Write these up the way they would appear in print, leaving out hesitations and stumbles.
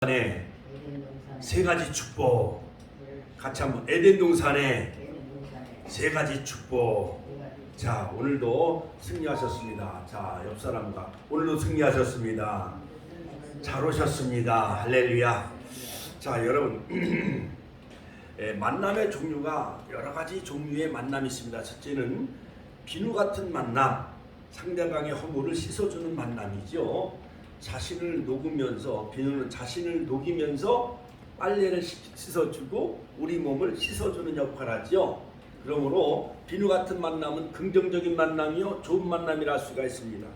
동산의 세 가지 축복. 같이 한번 에덴 동산의 세 가지 축복. 자, 오늘도 승리하셨습니다. 자, 옆 사람과 오늘도 승리하셨습니다. 잘 오셨습니다. 할렐루야. 자, 여러분 만남의 종류가 여러 가지 종류의 만남이 있습니다. 첫째는 비누 같은 만남, 상대방의 허물을 씻어주는 만남이죠. 자신을 녹으면서, 비누는 자신을 녹이면서 빨래를 씻어주고 우리 몸을 씻어주는 역할을 하죠. 그러므로 비누 같은 만남은 긍정적인 만남이요, 좋은 만남이라 할 수가 있습니다.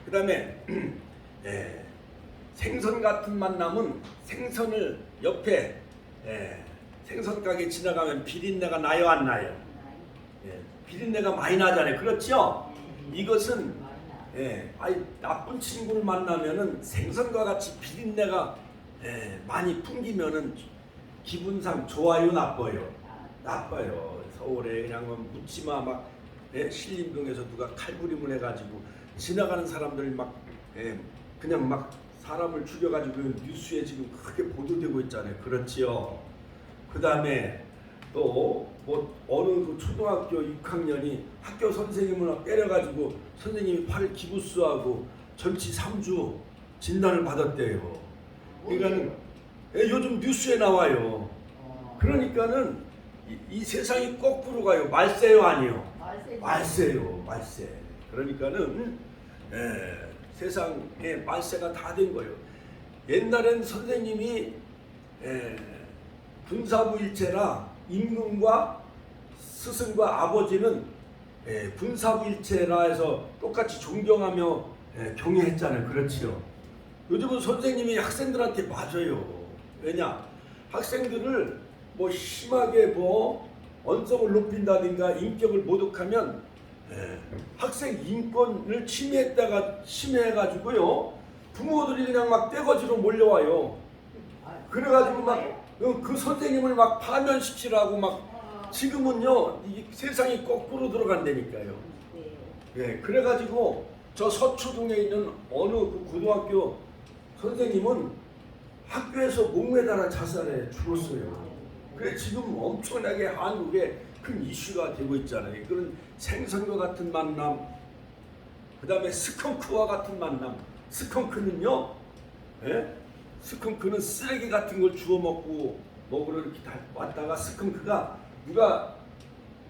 그 다음에 생선 같은 만남은 생선을 옆에 생선 가게 지나가면 비린내가 나요, 안 나요? 비린내가 많이 나잖아요. 그렇죠? 이것은 나쁜 친구를 만나면은 생선과 같이 비린내가 많이 풍기면은 기분상 좋아요, 나빠요? 나빠요. 서울에 그냥 묻지마 막 신림동에서 누가 칼부림을 해가지고 지나가는 사람들 막 그냥 막 사람을 죽여가지고 뉴스에 지금 크게 보도되고 있잖아요. 그렇지요. 그 다음에 또 뭐 어느 그 초등학교 6학년이 학교 선생님을 때려가지고 선생님이 팔 기부스하고 전치 3주 진단을 받았대요. 그러니까는 요즘 뉴스에 나와요. 그러니까는 이 세상이 거꾸로 가요. 말세요, 아니요? 말세요, 말세. 그러니까는 세상에 말세가 다 된 거예요. 옛날엔 선생님이 군사부일체라 임금과 스승과 아버지는 군사부일체라 해서 똑같이 존경하며 경애했잖아요. 그렇지요. 요즘은 선생님이 학생들한테 맞아요. 왜냐? 학생들을 뭐 심하게 뭐 언성을 높인다든가 인격을 모독하면 학생 인권을 침해해가지고요, 부모들이 그냥 막 떼거지로 몰려와요. 그래가지고 막 그 선생님을 막 파면시키라고 막 지금은요 이 세상이 거꾸로 들어간다니까요. 그래가지고 저 서초동에 있는 어느 그 고등학교 선생님은 학교에서 목매달아 자살해 죽었어요. 그래 지금 엄청나게 한국에 큰 이슈가 되고 있잖아요. 그런 생선과 같은 만남, 그 다음에 스컹크와 같은 만남. 스컹크는요, 스컹크는 쓰레기 같은 걸 주워 먹으러 이렇게 왔다가 스컹크가 누가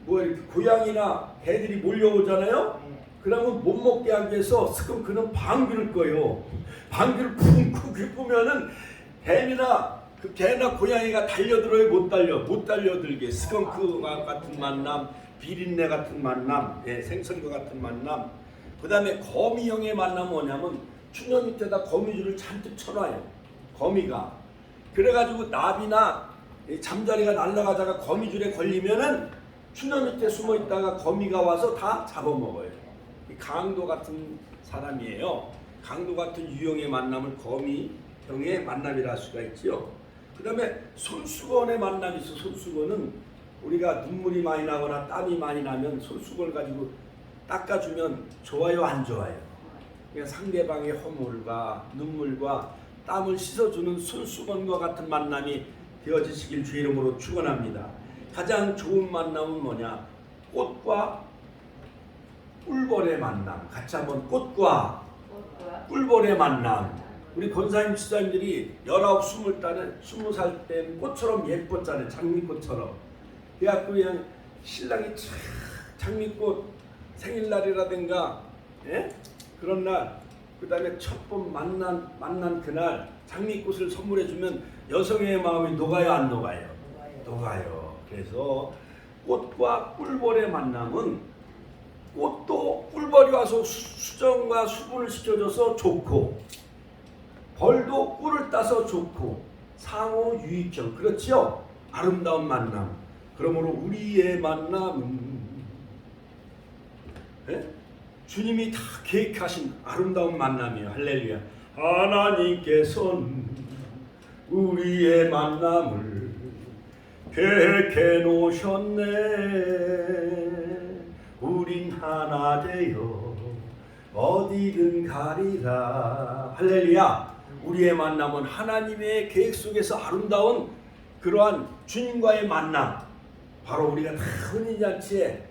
뭐 이렇게 고양이나 개들이 몰려오잖아요. 그러면 못 먹게 하기 위해서 스컹크는 방귀를 꿔요. 방귀를 쿵쿵 qui면은 그 개나 고양이가 달려들어요, 못 달려들게. 스컹크와 같은 만남, 비린내 같은 만남, 생선과 같은 만남. 그 다음에 거미형의 만남은 뭐냐면 추녀 밑에다 거미줄을 잔뜩 쳐놔요. 거미가. 그래가지고 나비나 잠자리가 날아가다가 거미줄에 걸리면은 추녀 밑에 숨어 있다가 거미가 와서 다 잡아먹어요. 강도 같은 사람이에요. 강도 같은 유형의 만남을 거미형의 만남이라 할 수가 있죠. 그 다음에 손수건의 만남이 있어. 손수건은 우리가 눈물이 많이 나거나 땀이 많이 나면 손수건을 가지고 닦아주면 좋아요, 안 좋아요? 그냥 상대방의 허물과 눈물과 땀을 씻어주는 손수건과 같은 만남이 되어지시길 주의 이름으로 축원합니다. 가장 좋은 만남은 뭐냐? 꽃과 꿀벌의 만남. 같이 한번 꽃과 꿀벌의 만남. 우리 권사님 지사님들이 19, 20살 때 꽃처럼 예뻤잖아요. 장미꽃처럼. 그래갖고 그냥 신랑이 장미꽃 생일날이라든가 그런 날, 그 다음에 첫 번 만난 그날 장미꽃을 선물해주면 여성의 마음이 녹아요, 안 녹아요? 녹아요. 그래서 꽃과 꿀벌의 만남은 꽃도 꿀벌이 와서 수정과 수분을 시켜줘서 좋고, 벌도 꿀을 따서 좋고, 상호 유익형. 그렇지요? 아름다운 만남. 그러므로 우리의 만남은 주님이 다 계획하신 아름다운 만남이에요. 할렐루야. 하나님께서는 우리의 만남을 계획해 놓으셨네. 우린 하나 되어 어디든 가리라. 할렐루야. 우리의 만남은 하나님의 계획 속에서 아름다운 그러한 주님과의 만남, 바로 우리가 다 혼인잔치에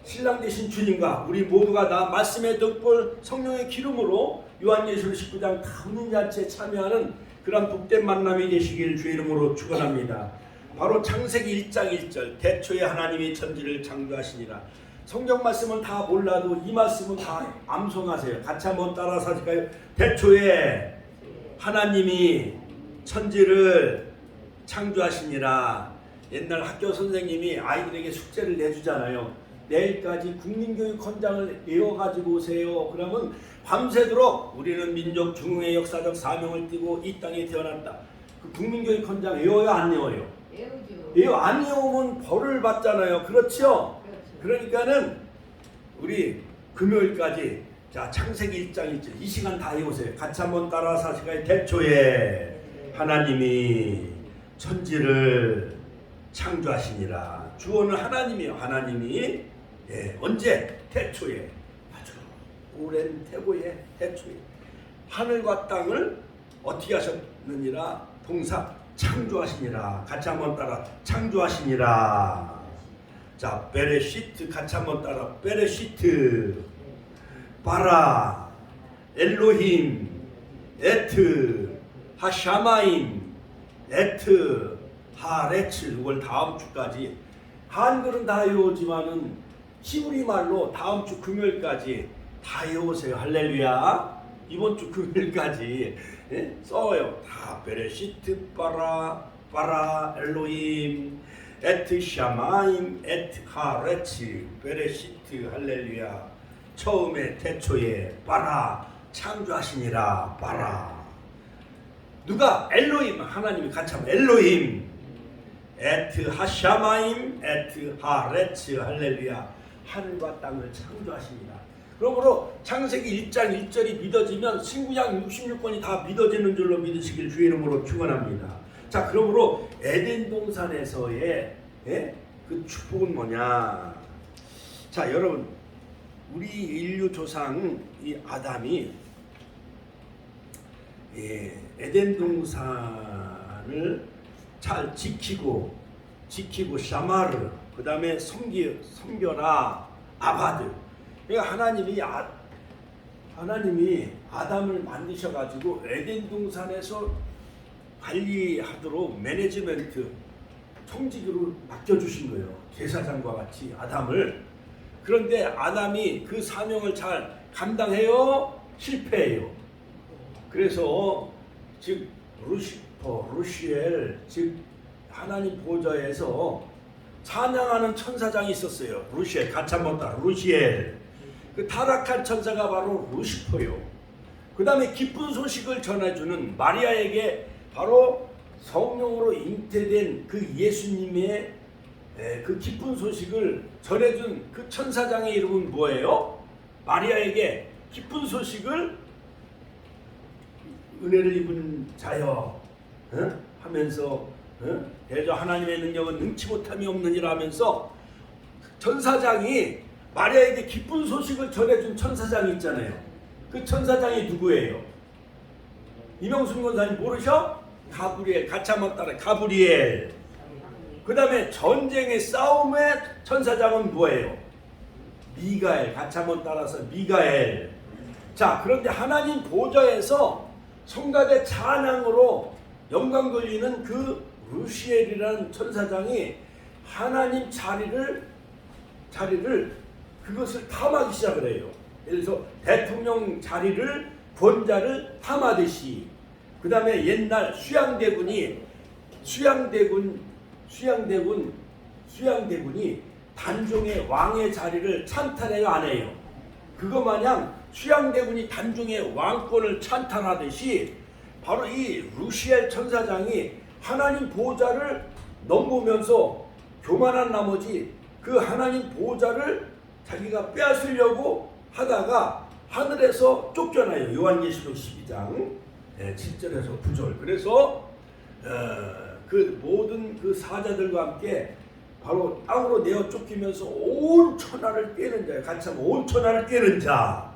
신랑 되신 주님과 우리 모두가 다 말씀의 덕볼 성령의 기름으로 요한계시록 19장 다 혼인잔치에 참여하는 그런 복된 만남이 되시길 주의 이름으로 축원합니다. 바로 창세기 1장 1절 대초에 하나님이 천지를 창조하시니라. 성경 말씀은 다 몰라도 이 말씀은 다 암송하세요. 같이 한번 따라서 하실까요? 대초에 하나님이 천지를 창조하시니라. 옛날 학교 선생님이 아이들에게 숙제를 내주잖아요. 내일까지 국민교육 헌장을 외워가지고 오세요. 그러면 밤새도록 우리는 민족 중흥의 역사적 사명을 띠고 이 땅에 태어났다. 그 국민교육 헌장 외워요? 안 외워요? 외우죠. 안 외우면 벌을 받잖아요. 그렇죠? 그러니까는 우리 금요일까지 자 창세기 1장 1절 이 시간 다 외우세요. 같이 한번 따라서 하실까요? 대초에 하나님이 천지를 창조하시니라. 주어는 하나님이요. 하나님이 언제? 태초에, 아주 오랜 태고의 태초에 하늘과 땅을 어떻게 하셨느니라? 동사 창조하시니라. 같이 한번 따라 창조하시니라. 자, 베레시트 같이 한번 따라 베레시트 바라 엘로힘 에트 하샤마임 에트 하레츠. 이걸 다음 주까지 한글은 다 외우지만은 히브리 말로 다음 주 금요일까지 다 외우세요. 할렐루야. 이번 주 금요일까지 써요. 다 베레시트 바라 엘로힘 에트 샤마임 에트 하레츠 베레시트. 할렐루야. 처음에 태초에 바라 창조하시니라. 바라 누가? 엘로힘. 하나님이 같이 하면 엘로힘 에트 하샤마임 에트 하레츠. 할렐루야. 하늘과 땅을 창조하십니다. 그러므로 창세기 1장 1절이 믿어지면 신구약 66권이 다 믿어지는 줄로 믿으시길 주의 이름으로 축원합니다. 자, 그러므로 에덴 동산에서의 그 축복은 뭐냐? 자, 여러분, 우리 인류 조상 이 아담이 에덴 동산을 잘 지키고 샤마르, 그 다음에 섬겨라 아바드. 그러니까 하나님이 아담을 만드셔가지고 에덴 동산에서 관리하도록 매니지먼트 총직으로 맡겨주신 거예요. 제사장과 같이 아담을. 그런데 아담이 그 사명을 잘 감당해요? 실패해요? 그래서 즉 루시엘, 즉 하나님 보좌에서 찬양하는 천사장이 있었어요. 루시엘. 같이 한번 따라 루시엘. 그 타락한 천사가 바로 루시퍼요. 그 다음에 기쁜 소식을 전해주는 마리아에게 바로 성령으로 잉태된 그 예수님의 그 기쁜 소식을 전해준 그 천사장의 이름은 뭐예요? 마리아에게 기쁜 소식을 은혜를 입은 자여 하면서 대저 하나님의 능력은 능치 못함이 없느니라 하면서 천사장이 마리아에게 기쁜 소식을 전해준 천사장이 있잖아요. 그 천사장이 누구예요? 이명순 권사님 모르셔? 가브리엘. 같이 한번 따라 가브리엘. 그 다음에 전쟁의 싸움의 천사장은 뭐예요? 미가엘. 같이 한번 따라서 미가엘. 자, 그런데 하나님 보좌에서 성가대 찬양으로 영광 돌리는 그 루시엘이라는 천사장이 하나님 자리를 그것을 탐하기 시작을 해요. 예를 들어서 대통령 자리를 권자를 탐하듯이. 그 다음에 옛날 수양대군이 단종의 왕의 자리를 찬탈해요, 안 해요? 그거 마냥 수양대군이 단종의 왕권을 찬탈하듯이 바로 이 루시엘 천사장이 하나님 보좌를 넘보면서 교만한 나머지 그 하나님 보좌를 자기가 빼앗으려고 하다가 하늘에서 쫓겨나요. 요한계시록 12장 7절에서 9절. 그래서 그 모든 그 사자들과 함께 바로 땅으로 내어 쫓기면서 온 천하를 꿰는 자예요. 같이 하면 온 천하를 꿰는 자.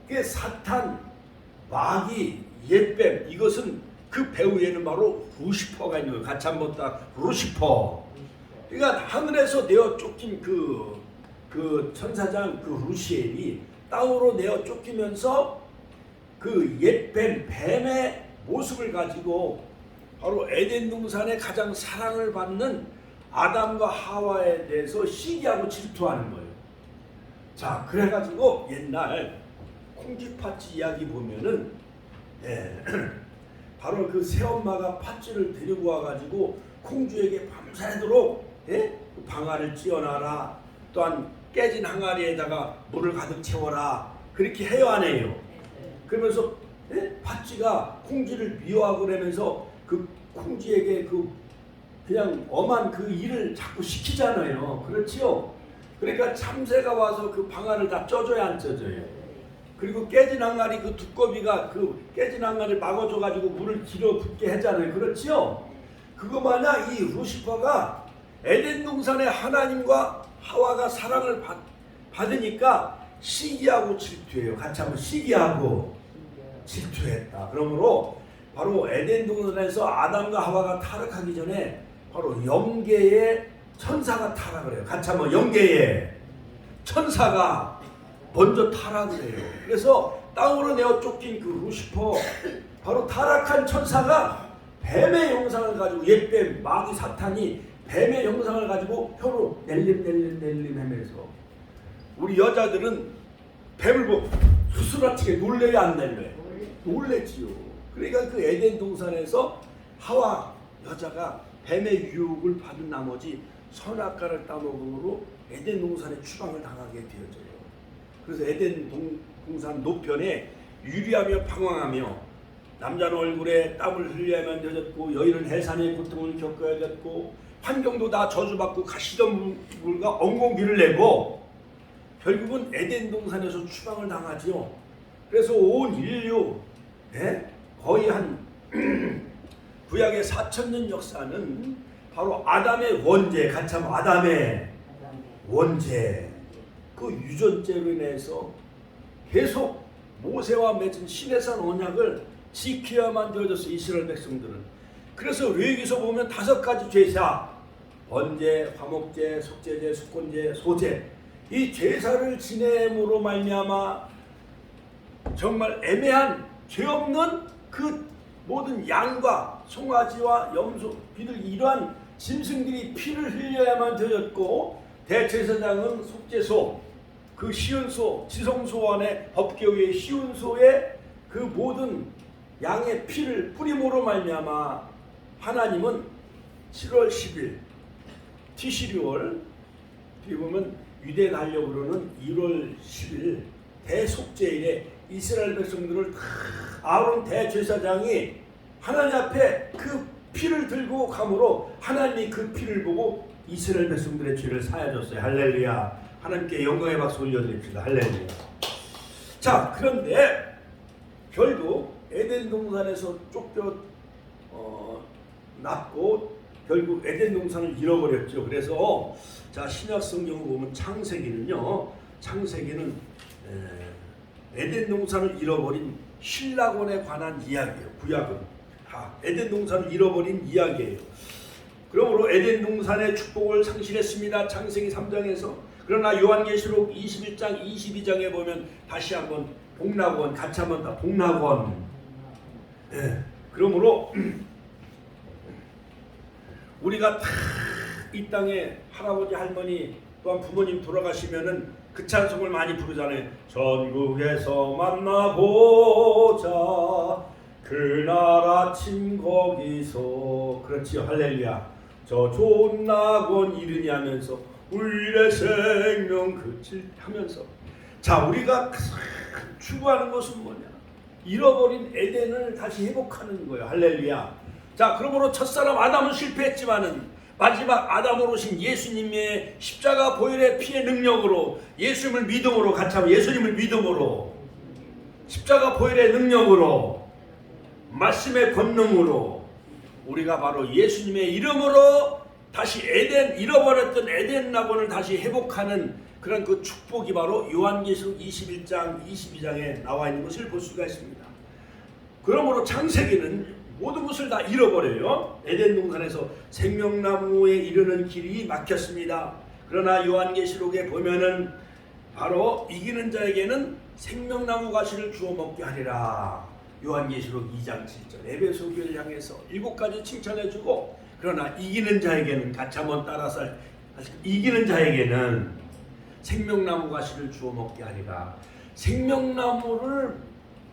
그게 사탄, 마귀, 옛뱀, 이것은 그 배후에는 바로 루시퍼가 있는 거예요. 같이 한번 딱 루시퍼. 그러니까 하늘에서 내어 쫓긴 그 천사장 그 루시엘이 땅으로 내어 쫓기면서 그 옛뱀, 뱀의 모습을 가지고 바로 에덴 동산의 가장 사랑을 받는 아담과 하와에 대해서 시기하고 질투하는 거예요. 자, 그래가지고 옛날 콩쥐팥쥐 이야기 보면은 바로 그 새엄마가 팥쥐를 데리고 와가지고 콩쥐에게 밤새도록 방아를 찧어놔라, 또한 깨진 항아리에다가 물을 가득 채워라, 그렇게 해요 안 해요? 그러면서 팥쥐가 콩쥐를 미워하고 그러면서 그 콩쥐에게 그냥 엄한 그 일을 자꾸 시키잖아요. 그렇지요? 그러니까 참새가 와서 그 방아를 다 쪄줘야 안 쪄줘요? 그리고 깨진 항아리 그 두꺼비가 그 깨진 항아리를 막아줘가지고 물을 길어 붓게 하잖아요. 그렇지요? 그거 마냥 이 루시퍼가 에덴 동산의 하나님과 하와가 사랑을 받으니까 시기하고 질투해요. 같이 한번 시기하고 질투했다. 그러므로 바로 에덴 동산에서 아담과 하와가 타락하기 전에 바로 영계의 천사가 타락을 해요. 같이 한번 영계의 천사가 먼저 타락을 해요. 그래서 땅으로 내어 쫓긴 그 루시퍼, 바로 타락한 천사가 뱀의 형상을 가지고, 옛뱀 마귀 사탄이 뱀의 형상을 가지고 혀로 낼림 하면서, 우리 여자들은 뱀을 보고 수스라치게 놀래야 안 놀래요? 놀랬지요. 그러니까 그 에덴 동산에서 하와 여자가 뱀의 유혹을 받은 나머지 선악과를 따먹음으로 에덴 동산에 추방을 당하게 되어져요. 그래서 에덴 동산 노편에 유리하며 방황하며 남자는 얼굴에 땀을 흘려야만 되었고, 여인은 해산의 고통을 겪어야 됐고, 환경도 다 저주받고 가시덤불과 엉겅퀴를 내고 결국은 에덴 동산에서 추방을 당하지요. 그래서 온 인류 거의 한 구약의 4,000년 역사는 바로 아담의 원죄, 같이 하면 아담의 원죄, 그 유전죄로 인해서 계속 모세와 맺은 시내산 언약을 지켜야만 되어졌어, 이스라엘 백성들은. 그래서 레위기서 보면 5가지 죄사, 번제, 화목제, 속죄제, 속건제, 소제, 이 제사를 지냄으로 말미암아 정말 애매한 죄 없는 그 모든 양과 송아지와 염소, 비둘기, 이러한 짐승들이 피를 흘려야만 되었고, 대제사장은 속죄소, 그 시은소, 지성소 안에 법궤의 시은소에 그 모든 양의 피를 뿌림으로 말미암아 하나님은 7월 10일 티시리월, 어떻게 보면 유대 달력으로는 1월 10일 대속죄일에 이스라엘 백성들을 아론 대제사장이 하나님 앞에 그 피를 들고 가므로 하나님이 그 피를 보고 이스라엘 백성들의 죄를 사하셨어요. 할렐루야. 하나님께 영광의 박수 올려드립시다. 할렐루야. 자, 그런데 결국 에덴 동산에서 쫓겨 났고 결국 에덴 동산을 잃어버렸죠. 그래서 자, 신약 성경을 보면 창세기는요, 창세기는 에덴 동산을 잃어버린 신라곤에 관한 이야기예요. 구약은 에덴 동산을 잃어버린 이야기예요. 그러므로 에덴 동산의 축복을 상실했습니다. 창세기 3장에서. 그러나 요한계시록 21장 22장에 보면 다시 한번 복락원, 같이 한번 더 복락원. 그러므로 우리가 다 이 땅에 할아버지 할머니 또한 부모님 돌아가시면은 그 찬송을 많이 부르잖아요. 전국에서 만나보자 그날 아침 거기서. 그렇지요. 할렐루야. 저 좋은 낙원 이르니 하면서 우리의 생명 그칠 하면서. 자, 우리가 추구하는 것은 뭐냐? 잃어버린 에덴을 다시 회복하는 거예요. 할렐루야. 자, 그러므로 첫사람 아담은 실패했지만은 마지막 아담으로 오신 예수님의 십자가 보혈의 피의 능력으로, 예수님을 믿음으로, 같이 하면 예수님을 믿음으로, 십자가 보혈의 능력으로, 말씀의 권능으로 우리가 바로 예수님의 이름으로 다시 에덴, 잃어버렸던 에덴 낙원을 다시 회복하는 그런 그 축복이 바로 요한계시록 21장 22장에 나와 있는 것을 볼 수가 있습니다. 그러므로 창세기는 모든 것을 다 잃어버려요. 에덴 동산에서 생명나무에 이르는 길이 막혔습니다. 그러나 요한계시록에 보면은 바로 이기는 자에게는 생명나무 가시를 주어 먹게 하리라. 요한계시록 2장 7절 에베소 교회를 향해서 7가지 칭찬해주고, 그러나 이기는 자에게는 같이 한번 따라서 이기는 자에게는 생명나무 가시를 주어 먹게 하리라. 생명나무를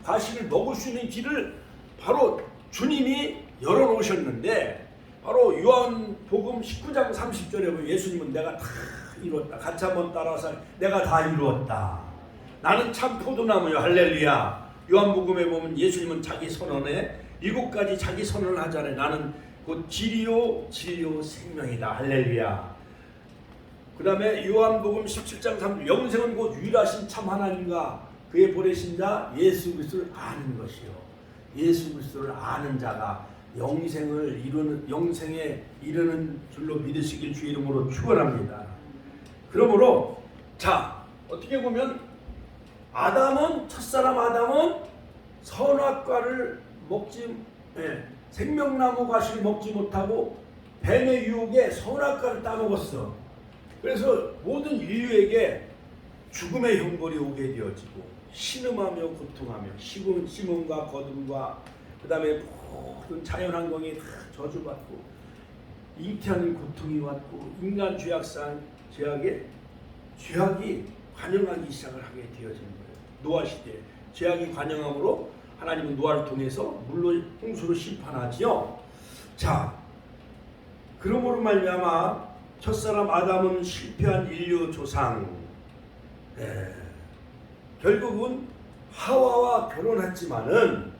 가시를 먹을 수 있는 길을 바로 주님이 열어놓으셨는데, 바로 요한복음 19장 30절에 보면 예수님은 내가 다 이루었다. 같이 한번 따라서 내가 다 이루었다. 나는 참 포도나무요. 할렐루야. 요한복음에 보면 예수님은 자기 선언에 7가지 자기 선언을 하잖아요. 나는 곧 진리요 생명이다. 할렐루야. 그 다음에 요한복음 17장 3절 영생은 곧 유일하신 참 하나님과 그의 보내신 자 예수 그리스도를 아는 것이요. 예수 그리스도를 아는 자가 영생에 이르는 줄로 믿으시길 주의 이름으로 축원합니다. 그러므로 자, 어떻게 보면 첫사람 아담은 선악과를 생명나무 가시를 먹지 못하고 뱀의 유혹에 선악과를 따먹었어. 그래서 모든 인류에게 죽음의 형벌이 오게 되어지고 신음하며 고통하며 심음과 거둠과 그 다음에 모든 자연환경이 다 저주받고 잉태하는 고통이 왔고 인간 죄악이 관영하기 시작을 하게 되어지는 거예요. 노아 시대 죄악이 관영함으로 하나님은 노아를 통해서 물로 홍수로 심판하지요. 자, 그러므로 말미암아 첫사람 아담은 실패한 인류 조상, 결국은 하와와 결혼했지만은,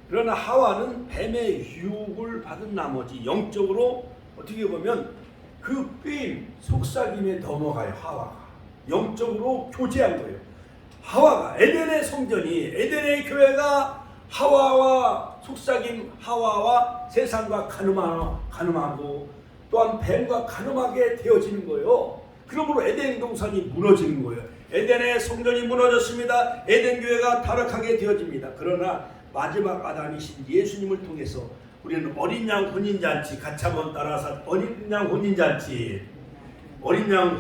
그러나 하와는 뱀의 유혹을 받은 나머지 영적으로 어떻게 보면 그 꾀임 속삭임에 넘어가요. 하와가 영적으로 교제한 거예요. 하와가 에덴의 성전이 에덴의 교회가 하와와 속삭임 하와와 세상과 가늠하고 또한 뱀과 가늠하게 되어지는 거예요. 그러므로 에덴 동산이 무너지는 거예요. 에덴의 성전이 무너졌습니다. 에덴 교회가 타락하게 되어집니다. 그러나 마지막 아담이신 예수님을 통해서 우리는 어린 양 혼인잔치, 같이 한번 따라서 어린 양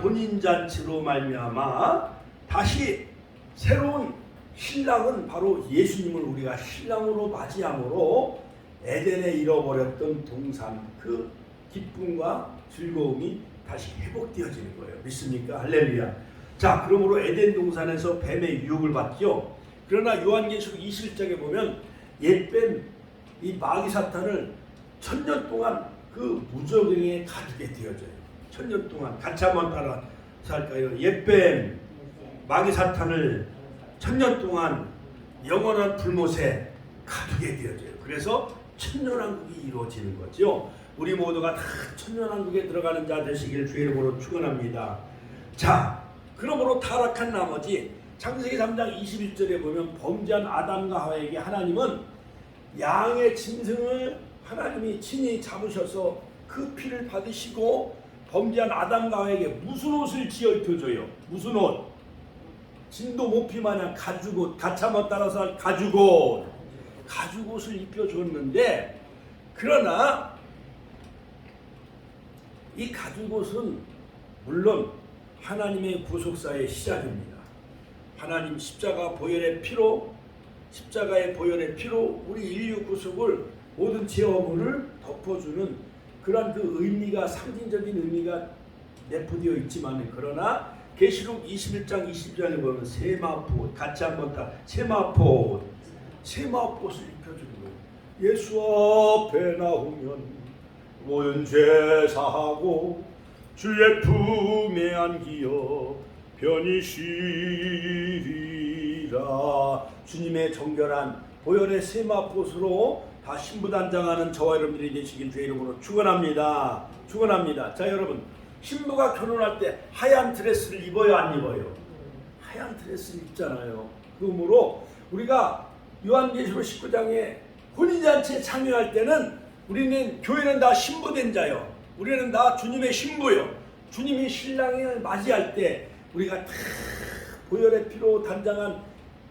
혼인잔치로 말미암아 다시 새로운 신랑은 바로 예수님을 우리가 신랑으로 맞이함으로 에덴에 잃어버렸던 동산 그 기쁨과 즐거움이 다시 회복되어지는 거예요. 믿습니까? 할렐루야. 자, 그러므로 에덴 동산에서 뱀의 유혹을 받죠. 그러나 요한계시록 21장에 보면 옛뱀 이 마귀 사탄을 1000년 동안 그 무저갱에 가두게 되어져요. 1000년 동안 같이 한번 따라서 할까요? 옛뱀 마귀 사탄을 1000년 동안 영원한 불못에 가두게 되어져요. 그래서 천년왕국이 이루어지는 거죠. 우리 모두가 다 천년왕국에 들어가는 자 되시기를 주의 이름으로 축원합니다. 자, 그러므로 타락한 나머지 창세기 3장 21절에 보면 범죄한 아담과 하와에게 하나님은 양의 짐승을 하나님이 친히 잡으셔서 그 피를 받으시고 범죄한 아담과 하와에게 무슨 옷을 지어 입혀줘요. 무슨 옷? 진도 모피 마냥 가죽옷, 같이 한번 따라서 가죽옷을 입혀줬는데, 그러나 이 가죽옷은 물론 하나님의 구속사의 시작입니다. 하나님 십자가의 보혈의 피로 우리 인류 구속을 모든 죄 허물을 덮어주는 그러한 그 의미가, 상징적인 의미가 내포되어 있지만, 그러나 계시록 21장 20절에 보면 세마포, 같이 한번 다 세마포옷을 입혀주는 거예요. 예수 앞에 나오면 모든 죄 사하고 주의 품에 안기어 편히 쉬리라. 주님의 정결한 보혈의 세마포옷으로 다 신부단장하는 저와 여러분들이 되시길 주의 이름으로 축원합니다. 자, 여러분, 신부가 결혼할 때 하얀 드레스를 입어요, 안 입어요? 하얀 드레스를 입잖아요. 그러므로 우리가 요한계시록 19장에 혼인잔치에 참여할 때는 우리는 교회는 다 신부된 자요. 우리는 다 주님의 신부요. 주님이 신랑을 맞이할 때 우리가 다 보혈의 피로 단장한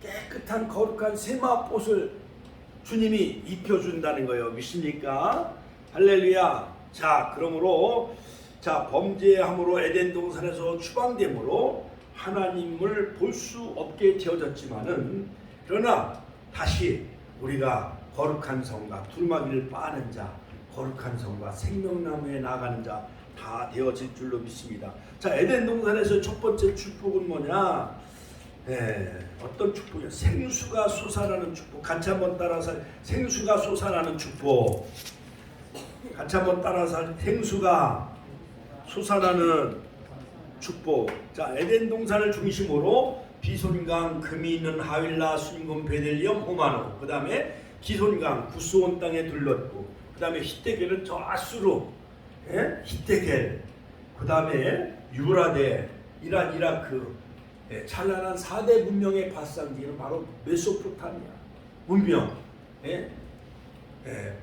깨끗한 거룩한 세마포옷을 주님이 입혀준다는 거예요. 믿습니까? 할렐루야. 자, 그러므로 자, 범죄함으로 에덴 동산에서 추방됨으로 하나님을 볼 수 없게 되어졌지만은, 그러나 다시 우리가 거룩한 성과 두루마기를 빠는 자, 거룩한 성과 생명나무에 나가는 자 다 되어질 줄로 믿습니다. 자, 에덴 동산에서 첫 번째 축복은 뭐냐? 어떤 축복이요? 생수가 솟아나는 축복. 같이 한번 따라서 생수가 솟아나는 축복. 같이 한번 따라서 생수가 솟아나는 축복. 자, 에덴 동산을 중심으로 비손강, 금이 있는 하윌라, 순금, 베델리엄, 호마노. 그 다음에 기손강, 구스온 땅에 둘렀고, 그 다음에 히데겔은 저 아수르, 히데겔. 그 다음에 유브라데, 이란, 이라크. 찬란한 4대 문명의 발상지는 바로 메소포타미아 문명,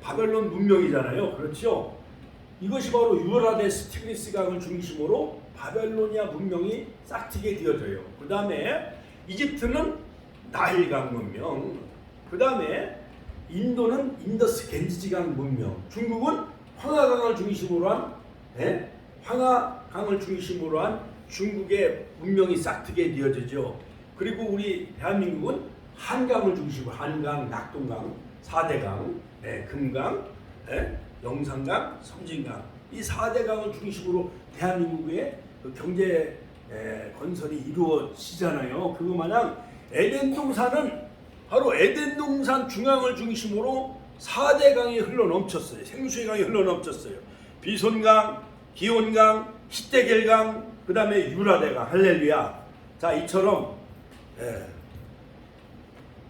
바벨론 문명이잖아요. 그렇죠? 이것이 바로 유브라데스 티그리스 강을 중심으로 바벨로니아 문명이 싹트게 되어져요. 그 다음에 이집트는 나일강 문명, 그 다음에 인도는 인더스 겐지지강 문명, 중국은 황하강을 중심으로 한 황하강을 중심으로 한 중국의 문명이 싹트게 되어지죠. 그리고 우리 대한민국은 한강을 중심으로 한강, 낙동강, 4대강, 금강, 영산강, 섬진강, 이 4대강을 중심으로 대한민국의 그 경제 건설이 이루어지잖아요. 그거 마냥 에덴 동산은 바로 에덴 동산 중앙을 중심으로 4대강이 흘러넘쳤어요. 생수의 강이 흘러넘쳤어요. 비손강, 기온강, 히데겔강, 그 다음에 유라데강. 할렐루야. 자, 이처럼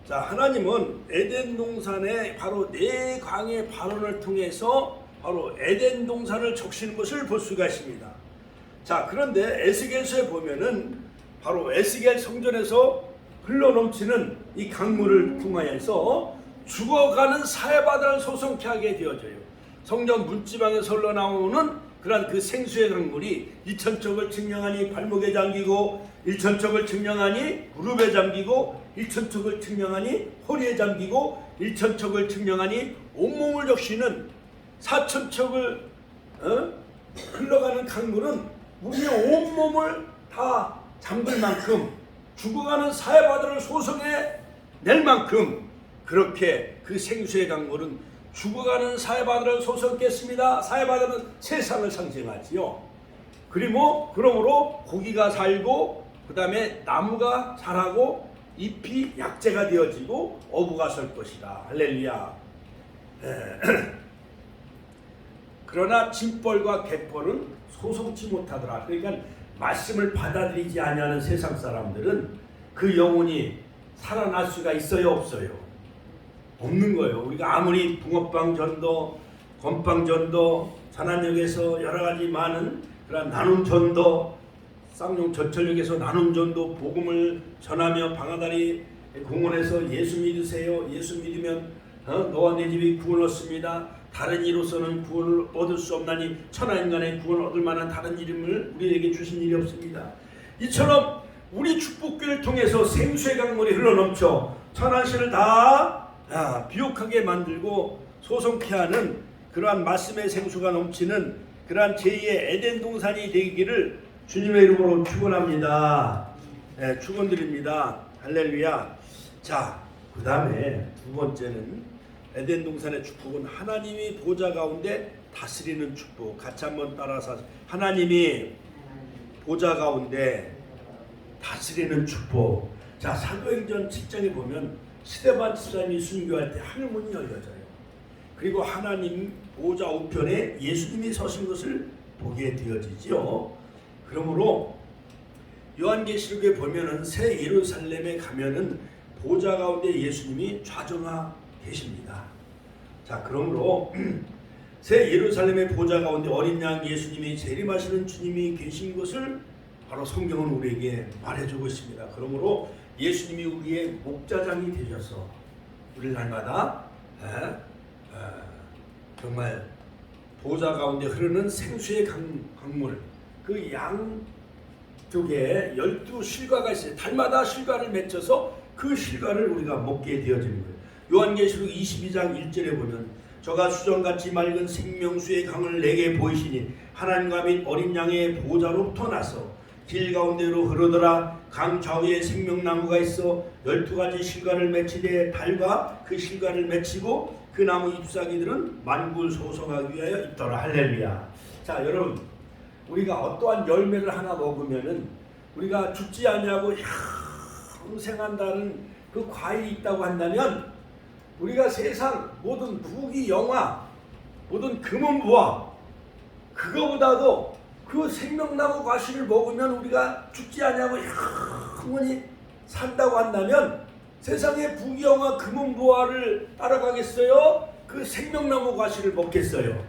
자, 하나님은 에덴 동산의 바로 네 강의 발원을 통해서 바로 에덴 동산을 적시는 것을 볼 수가 있습니다. 자, 그런데 에스겔서에 보면은 바로 에스겔 성전에서 흘러넘치는 이 강물을 통하여서 죽어가는 사해바다를 소송케 하게 되어져요. 성전 문지방에서 흘러나오는 그러한 그 생수의 강물이 일천척을 측량하니 발목에 잠기고, 일천척을 측량하니 무릎에 잠기고, 일천척을 측량하니 허리에 잠기고, 일천척을 측량하니 온몸을 적시는 사천척을 흘러가는 강물은 우리의 온몸을 다 잠글 만큼, 죽어가는 사해바다를 소성해 낼 만큼, 그렇게 그 생수의 강물은 죽어가는 사해바다를 소성했습니다. 사해바다는 세상을 상징하지요. 그리고 그러므로 고기가 살고, 그 다음에 나무가 자라고, 잎이 약재가 되어지고, 어부가 설 것이다. 할렐루야. 그러나 짐벌과 갯벌은 소송치 못하더라. 그러니까 말씀을 받아들이지 아니하는 세상 사람들은 그 영혼이 살아날 수가 있어요, 없어요? 없는 거예요. 우리가 아무리 붕어빵 전도, 건빵 전도, 산안역에서 여러 가지 많은 그런 나눔 전도, 쌍용 저철역에서 나눔 전도, 복음을 전하며 방아다리 공원에서 예수 믿으세요. 예수 믿으면 너와 내 집이 구원을 얻습니다. 다른 이로서는 구원을 얻을 수 없나니 천하인간의 구원을 얻을 만한 다른 이름을 우리에게 주신 일이 없습니다. 이처럼 우리 축복교를 통해서 생수의 강물이 흘러넘쳐 천하신을 다 비옥하게 만들고 소송케 하는 그러한 말씀의 생수가 넘치는 그러한 제2의 에덴 동산이 되기를 주님의 이름으로 축원합니다. 축원드립니다. 할렐루야. 자, 그 다음에 두 번째는 에덴 동산의 축복은 하나님이 보좌 가운데 다스리는 축복. 같이 한번 따라서 하나님이 보좌 가운데 다스리는 축복. 자, 사도행전 7장에 보면 스데반 집사님이 순교할 때 하늘문이 열려져요. 그리고 하나님 보좌 우편에 예수님이 서신 것을 보게 되어지죠. 그러므로 요한계시록에 보면은 새 예루살렘에 가면은 보좌 가운데 예수님이 좌정하 계십니다. 자, 그러므로 새 예루살렘의 보좌 가운데 어린 양 예수님이 재림하시는 주님이 계신 것을 바로 성경은 우리에게 말해주고 있습니다. 그러므로 예수님이 우리의 목자장이 되셔서 우리 날마다 정말 보좌 가운데 흐르는 생수의 강물, 그 양쪽에 12 실과가 있어요. 달마다 실과를 맺혀서 그 실과를 우리가 먹게 되어지는 거예요. 요한계시록 22장 1절에 보면 저가 수정같이 맑은 생명수의 강을 내게 보이시니 하나님과 및 어린 양의 보좌로부터 나서 길 가운데로 흐르더라. 강 좌우에 생명나무가 있어 12가지 실과를 맺히되 달과 그 실과를 맺히고 그 나무 잎사귀들은 만굴소성하기 위하여 있더라. 할렐루야. 자, 여러분, 우리가 어떠한 열매를 하나 먹으면은 우리가 죽지 아니하고 영생한다는 그 과일이 있다고 한다면 우리가 세상 모든 부귀 영화 모든 금은부와 그거보다도 그 생명나무 과실을 먹으면 우리가 죽지 아니하고 영원히 산다고 한다면 세상의 부귀 영화 금은부화를 따라가겠어요? 그 생명나무 과실을 먹겠어요?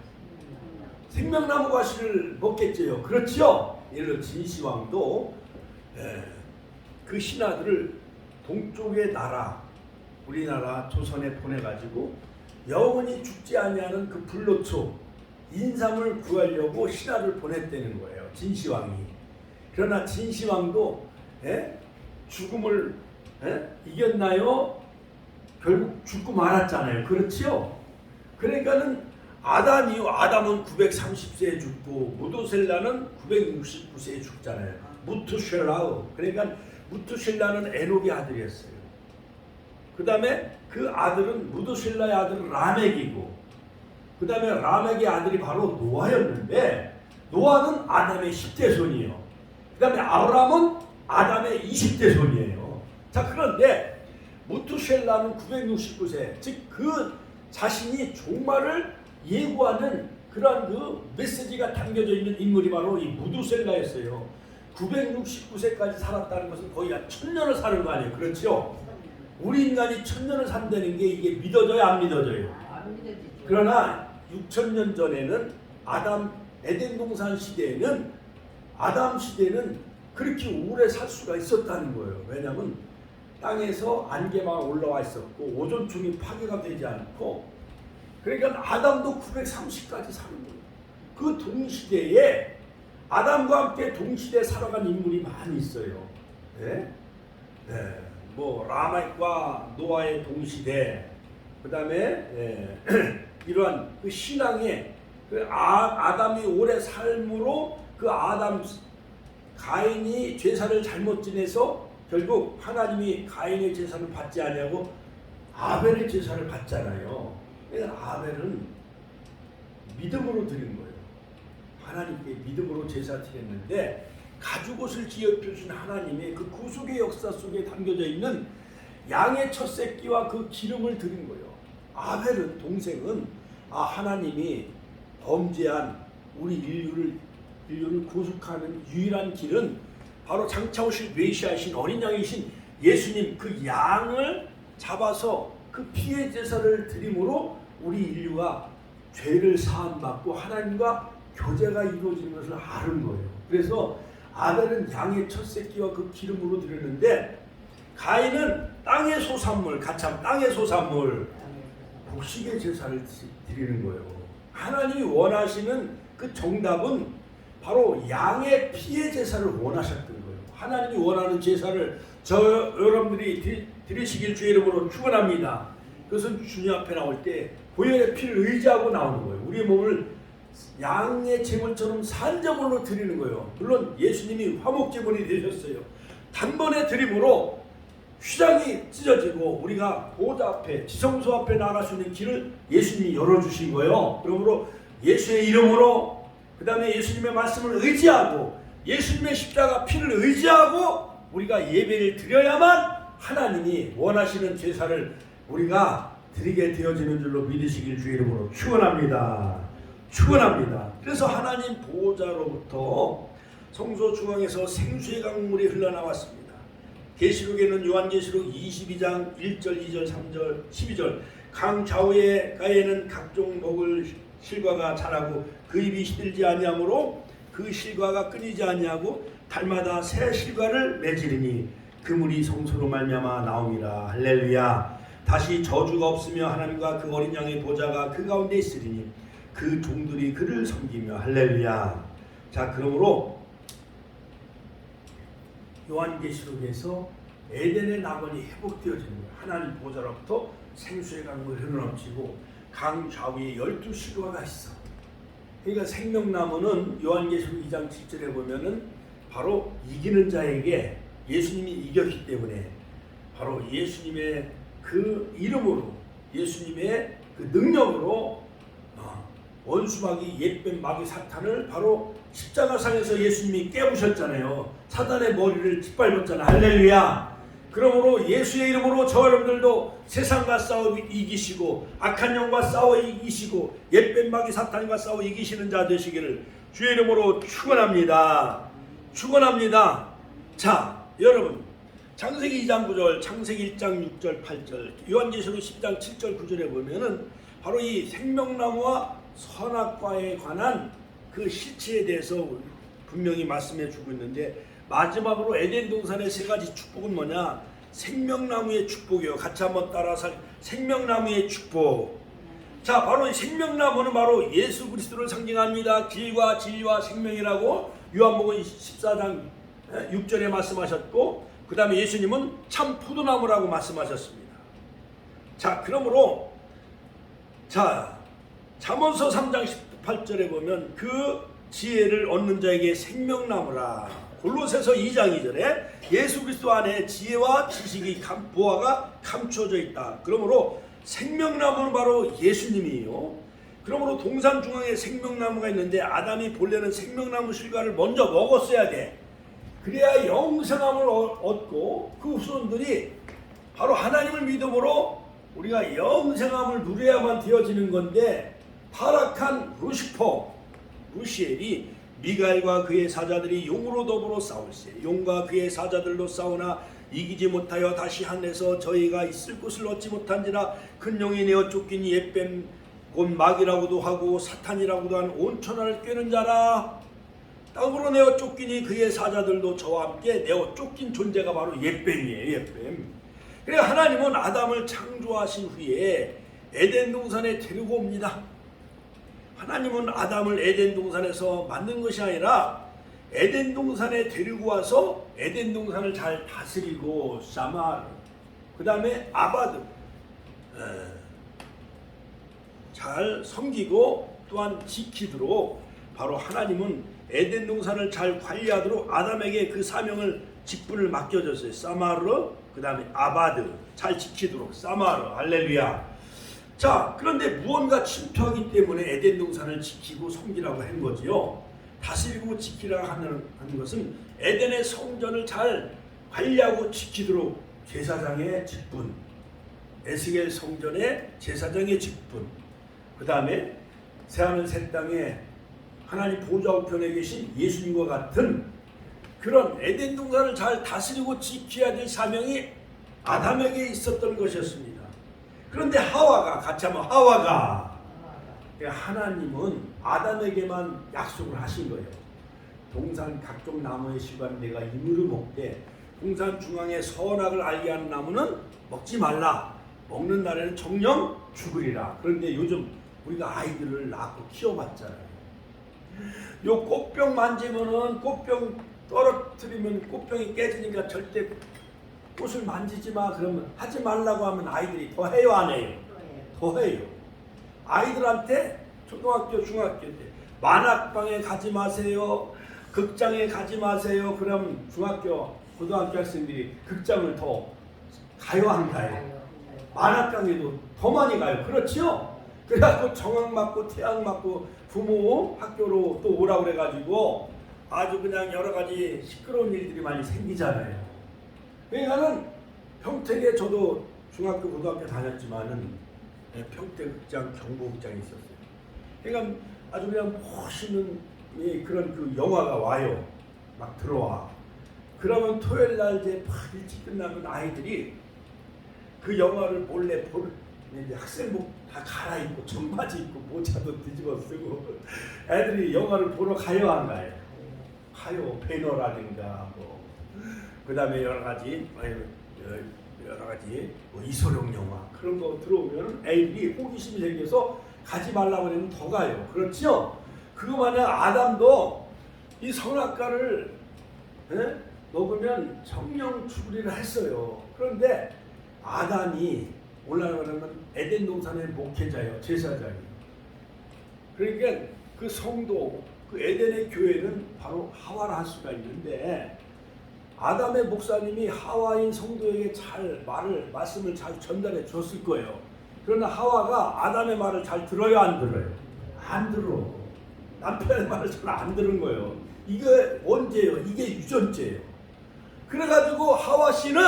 생명나무 과실을 먹겠지요. 그렇지요? 예를 들어 진시황도 그 신하들을 동쪽의 나라 우리나라 조선에 보내가지고 영원히 죽지 아니하는 그 불로초 인삼을 구하려고 신하를 보냈다는 거예요. 진시황이. 그러나 진시황도 죽음을 이겼나요? 결국 죽고 말았잖아요. 그렇지요? 그러니까는 아담은 930세에 죽고 무두셀라는 969세에 죽잖아요. 무투셀라우. 그러니까 무투셀라는 에녹의 아들이었어요. 그 다음에 그 아들은 무두셀라의 아들은 라멕이고 그 다음에 라멕의 아들이 바로 노아였는데 노아는 아담의 10대 손이에요. 그 다음에 아브라함은 아담의 20대 손이에요. 자, 그런데 무투셀라는 969세 즉 그 자신이 종말을 예고하는 그런 그 메시지가 담겨져 있는 인물이 바로 이 무두셀라였어요. 969세까지 살았다는 것은 거의 한 1000년을 사는 거 아니에요. 그렇죠? 우리 인간이 1000년을 산다는 게 이게 믿어져요? 안 믿어져요? 그러나 6000년 전에는 에덴 동산 시대에는 아담 시대는 그렇게 오래 살 수가 있었다는 거예요. 왜냐하면 땅에서 안개만 올라와 있었고 오존층이 파괴가 되지 않고 그러니까 아담도 930까지 사는 거예요. 그 동시대에 아담과 함께 동시대에 살아간 인물이 많이 있어요. 뭐 라멕과 노아의 동시대, 그 다음에 이러한 그 신앙의 그 아담이 오래 삶으로 그 가인이 제사를 잘못 지내서 결국 하나님이 가인의 제사를 받지 아니하고 아벨의 제사를 받잖아요. 그러니까 아벨은 믿음으로 드린 거예요. 하나님께 믿음으로 제사 드렸는데 가죽옷을 지어주신 하나님의 그 구속의 역사 속에 담겨져 있는 양의 첫 새끼와 그 기름을 드린 거예요. 아벨은 동생은 하나님이 범죄한 우리 인류를 구속하는 유일한 길은 바로 장차 오실 메시아이신 어린 양이신 예수님 그 양을 잡아서 그 피의 제사를 드림으로 우리 인류가 죄를 사함받고 하나님과 교제가 이루어지는 것을 아는 거예요. 그래서 아벨은 양의 첫 새끼와 그 기름으로 드렸는데 가인은 땅의 소산물, 가참 땅의 소산물, 곡식의 제사를 드리는 거예요. 하나님이 원하시는 그 정답은 바로 양의 피의 제사를 원하셨던 거예요. 하나님이 원하는 제사를 여러분들이 드리시길 주의 이름으로 축원합니다. 그것은 주님 앞에 나올 때 보혈의 피를 의지하고 나오는 거예요. 우리의 몸을 양의 제물처럼 산제물로 드리는 거예요. 물론 예수님이 화목제물이 되셨어요. 단번에 드림으로 휘장이 찢어지고 우리가 보좌 앞에 지성소 앞에 나갈 수 있는 길을 예수님이 열어주신 거예요. 그러므로 예수의 이름으로 그 다음에 예수님의 말씀을 의지하고 예수님의 십자가 피를 의지하고 우리가 예배를 드려야만 하나님이 원하시는 제사를 우리가 드리게 되어지는 줄로 믿으시길 주의 이름으로 축원합니다. 축원합니다. 그래서 하나님 보호자로부터 성소 중앙에서 생수의 강물이 흘러나왔습니다. 계시록에는 요한계시록 22장 1절, 2절, 3절, 12절 강 좌우에는 각종 먹을 실과가 자라고 그 입이 시들지 아니하므로 그 실과가 끊이지 아니하고 달마다 새 실과를 맺으리니 그 물이 성소로 말미암아 나옵니다. 할렐루야. 다시 저주가 없으며 하나님과 그 어린 양의 보좌가 그 가운데 있으리니 그 종들이 그를 섬기며 할렐루야. 자, 그러므로 요한계시록에서 에덴의 낙원이 회복되어지는 거예요. 하나님 보좌로부터 생수의 강물이 흘러넘치고 강 좌우에 12시루가 있어. 그러니까 생명나무는 요한계시록 2장 7절에 보면은 바로 이기는 자에게 예수님이 이겼기 때문에 바로 예수님의 그 이름으로 예수님의 그 능력으로 원수마귀 옛뱀 마귀 사탄을 바로 십자가상에서 예수님이 깨우셨잖아요. 사단의 머리를 짓밟았잖아요. 할렐루야. 그러므로 예수의 이름으로 저 여러분들도 세상과 싸워 이기시고 악한 영과 싸워 이기시고 옛뱀 마귀 사탄과 싸워 이기시는 자 되시기를 주의 이름으로 축원합니다. 축원합니다. 자, 여러분 창세기 2장 9절, 창세기 1장 6절 8절, 요한계시록 10장 7절 9절에 보면은 바로 이 생명나무와 선악과에 관한 그 실체에 대해서 분명히 말씀해 주고 있는데, 마지막으로 에덴 동산의 세 가지 축복은 뭐냐? 생명나무의 축복이요. 같이 한번 따라서 생명나무의 축복. 자, 바로 이 생명나무는 바로 예수 그리스도를 상징합니다. 길과 진리와 생명이라고 요한복음 14장 6절에 말씀하셨고, 그 다음에 예수님은 참 포도나무라고 말씀하셨습니다. 자, 그러므로 자 잠언서 3장 18절에 보면 그 지혜를 얻는 자에게 생명나무라. 골로새서 2장 2절에 예수 그리스도 안에 지혜와 지식이 보화가 감추어져 있다. 그러므로 생명나무는 바로 예수님이에요. 그러므로 동산 중앙에 생명나무가 있는데 아담이 본래는 생명나무 실과를 먼저 먹었어야 돼. 그래야 영생함을 얻고 그 후손들이 바로 하나님을 믿음으로 우리가 영생함을 누려야만 되어지는 건데, 타락한 루시엘이 미가엘과 그의 사자들이 용으로 더불어 싸울세 용과 그의 사자들로 싸우나 이기지 못하여 다시 하늘에서 저희가 있을 곳을 얻지 못한지라 큰 용이 내어 쫓긴 옛뱀 곧 마귀라고도 하고 사탄이라고도 한 온천하를 꿰는 자라. 땅으로 내어 쫓기니 그의 사자들도 저와 함께 내어 쫓긴 존재가 바로 옛뱀이에요. 옛뱀. 그래 하나님은 아담을 창조하신 후에 에덴 동산에 데리고 옵니다. 하나님은 아담을 에덴 동산에서 만든 것이 아니라 에덴 동산에 데리고 와서 에덴 동산을 잘 다스리고 사마르, 그 다음에 아바드 잘 섬기고 또한 지키도록 바로 하나님은 에덴 동산을 잘 관리하도록 아담에게 그 사명을 직분을 맡겨줬어요. 사마르, 그 다음에 아바드 잘 지키도록 사마르. 할렐루야. 자, 그런데 무언가 침투하기 때문에 에덴 동산을 지키고 섬기라고 한 거지요. 다스리고 지키라고 하는 것은 에덴의 성전을 잘 관리하고 지키도록 제사장의 직분, 에스겔 성전의 제사장의 직분, 그 다음에 새하늘 새 땅에 하나님 보좌 우편에 계신 예수님과 같은 그런 에덴 동산을 잘 다스리고 지켜야 될 사명이 아담에게 있었던 것이었습니다. 그런데 하와가, 같이 한번 하와가, 하나님은 아담에게만 약속을 하신 거예요. 동산 각종 나무의 실과는 내가 임으로 먹되 동산 중앙에 선악을 알게 하는 나무는 먹지 말라. 먹는 날에는 정령 죽으리라. 그런데 요즘 우리가 아이들을 낳고 키워봤잖아요. 요 꽃병 만지면은 꽃병 떨어뜨리면 꽃병이 깨지니까 절대 꽃을 만지지 마. 그러면 하지 말라고 하면 아이들이 더 해요, 안 해요? 더 해요. 아이들한테 초등학교, 중학교 때 만학방에 가지 마세요. 극장에 가지 마세요. 그럼 중학교, 고등학교 학생들이 극장을 더 가요, 안 가요? 만학강에도 더 많이 가요. 그렇지요? 그래갖고 정학 맞고 태양 맞고 부모 학교로 또 오라고 그래가지고 아주 그냥 여러 가지 시끄러운 일들이 많이 생기잖아요. 그러니까는 평택에 저도 중학교 고등학교 다녔지만은 평택극장 경보극장이 있었어요. 그러니까 아주 그냥 멋있는 그런 그 영화가 와요. 막 들어와. 그러면 토요일 날 이제 막 일찍 끝나면 아이들이 그 영화를 몰래 이제 학생복 다 갈아입고 청바지 입고 모자도 뒤집어 쓰고 애들이 영화를 보러 가요, 안 가요? 가요. 배너라든가 뭐 그다음에 여러 가지 뭐 이소룡 영화 그런 거 들어오면 애들이 호기심이 생겨서 가지 말라고 하면 더 가요. 그렇죠? 그거 마냥 아담도 이 선악과를 먹으면 성령 추구리를 했어요. 그런데 아담이 올라가면 에덴 동산의 목회자예요. 제사장이. 그러니까 그 성도, 그 에덴의 교회는 바로 하와라 할 수가 있는데 아담의 목사님이 하와인 성도에게 잘 말씀을 잘 전달해 줬을 거예요. 그러나 하와가 아담의 말을 잘 들어요, 안 들어요? 안 들어. 남편의 말을 잘 안 들은 거예요. 이게 원죄예요. 이게 유전죄예요. 그래가지고 하와 씨는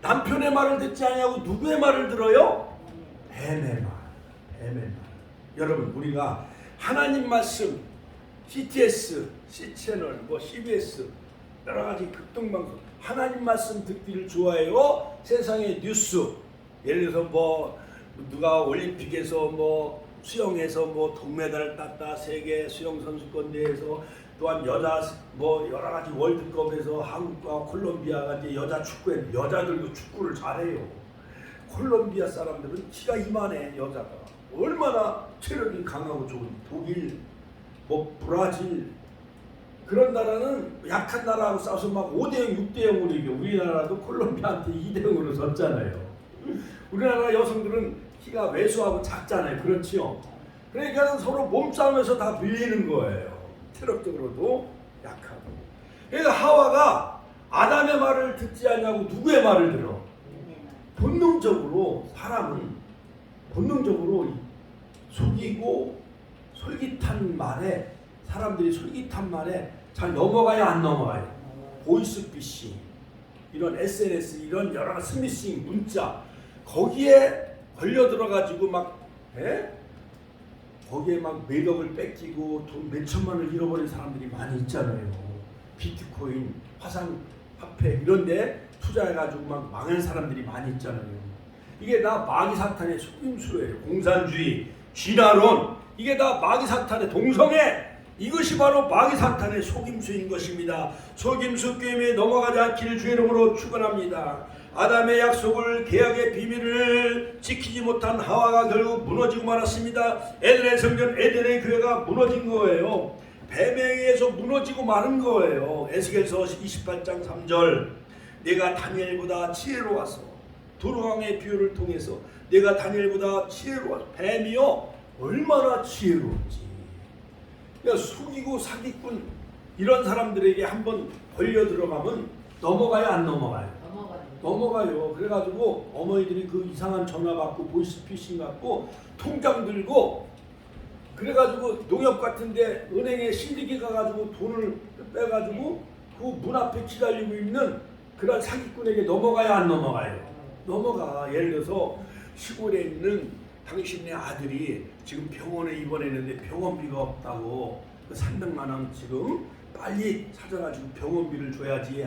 남편의 말을 듣지 않냐고 누구의 말을 들어요? 뱀의 말. 뱀의 말. 여러분, 우리가 하나님 말씀, CTS, C채널, CBS 여러 가지 극동방송 하나님 말씀 듣기를 좋아해요. 세상의 뉴스, 예를 들어서 누가 올림픽에서 수영에서 동메달을 땄다, 세계 수영 선수권 대회에서, 또한 여자 여러 가지 월드컵에서 한국과 콜롬비아가 이제 여자 축구에 여자들도 축구를 잘해요. 콜롬비아 사람들은 키가 이만해. 여자가 얼마나 체력이 강하고 좋은 독일, 브라질 그런 나라는 약한 나라하고 싸워서 막 5대0, 6대0으로 이겨. 우리나라도 콜롬비아한테 2대0으로 졌잖아요. 우리나라 여성들은 키가 왜소하고 작잖아요. 그렇지요. 그러니까 서로 몸싸움에서 다 밀리는 거예요. 체력적으로도 약하고. 그러니까 하와가 아담의 말을 듣지 않냐고 누구의 말을 들어? 본능적으로 사람은 본능적으로 속이고 솔깃한 말에, 사람들이 솔깃한 말에 잘 넘어가요, 안 넘어가요? 보이스피싱, 이런 SNS, 이런 여러 가지 스미싱 문자, 거기에 걸려 들어가지고 거기에 매력을 뺏기고 돈 몇천만 원을 잃어버린 사람들이 많이 있잖아요. 비트코인, 화상화폐 이런데 투자해가지고 망한 사람들이 많이 있잖아요. 이게 다 마귀사탄의 속임수예요. 공산주의, 진화론, 이게 다 마귀사탄의 동성애. 이것이 바로 마귀사탄의 속임수인 것입니다. 속임수 게임에 넘어가지 않기를 주의 이름으로 축원합니다. 아담의 약속을, 계약의 비밀을 지키지 못한 하와가 결국 무너지고 말았습니다. 에덴의 성전, 에덴의 교회가 무너진 거예요. 뱀에 의해서 무너지고 마는 거예요. 에스겔서 28장 3절, 내가 다니엘보다 지혜로워서, 도르왕의 비유를 통해서 내가 다니엘보다 지혜로워서, 뱀이요 얼마나 지혜로운지. 그러니까 속이고 사기꾼 이런 사람들에게 한번 걸려 들어가면 넘어가요, 안 넘어가요? 넘어가요. 그래가지고 어머니들이 그 이상한 전화 받고 보이스피싱 받고 통장 들고, 그래가지고 농협 같은데 은행에 신디기 가가지고 돈을 빼가지고 그 문 앞에 기다리고 있는 그런 사기꾼에게 넘어가요, 안 넘어가요? 넘어가. 예를 들어서 시골에 있는 당신네 아들이 지금 병원에 입원했는데 병원비가 없다고, 그 300만 원 지금 빨리 찾아가지고 병원비를 줘야지.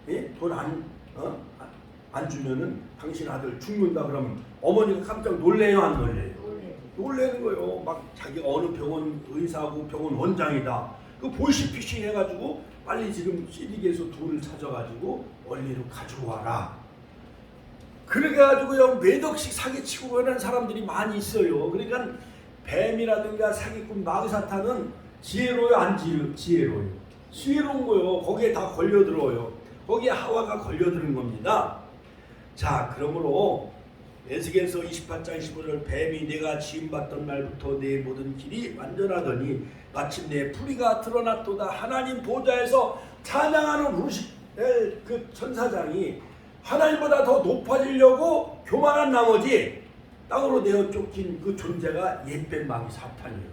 예? 돈 안 주면은 당신 아들 죽는다. 그러면 어머니가 깜짝 놀래요, 안 놀래요? 놀래는 거예요. 막 자기가 어느 병원 의사고 병원 원장이다. 그 보이스피싱 해가지고 빨리 지금 CD기에서 돈을 찾아가지고 원리로 가져와라. 그래가지고요 몇 억씩 사기치고 그러는 사람들이 많이 있어요. 그러니까 뱀이라든가 사기꾼, 마귀사탄은 지혜로워요, 안 지혜로워요? 지혜로운 거예요. 거기에 다 걸려들어요. 거기에 하와가 걸려드는 겁니다. 자, 그러므로 에스겔서 28장 15절, 뱀이 내가 지음받던 날부터 내 모든 길이 완전하더니 마침내 불의가 드러났도다. 하나님 보좌에서 찬양하는 루시엘 그 천사장이 하나님보다 더 높아지려고 교만한 나머지 땅으로 내어 쫓긴 그 존재가 옛뱀 마귀사탄이에요.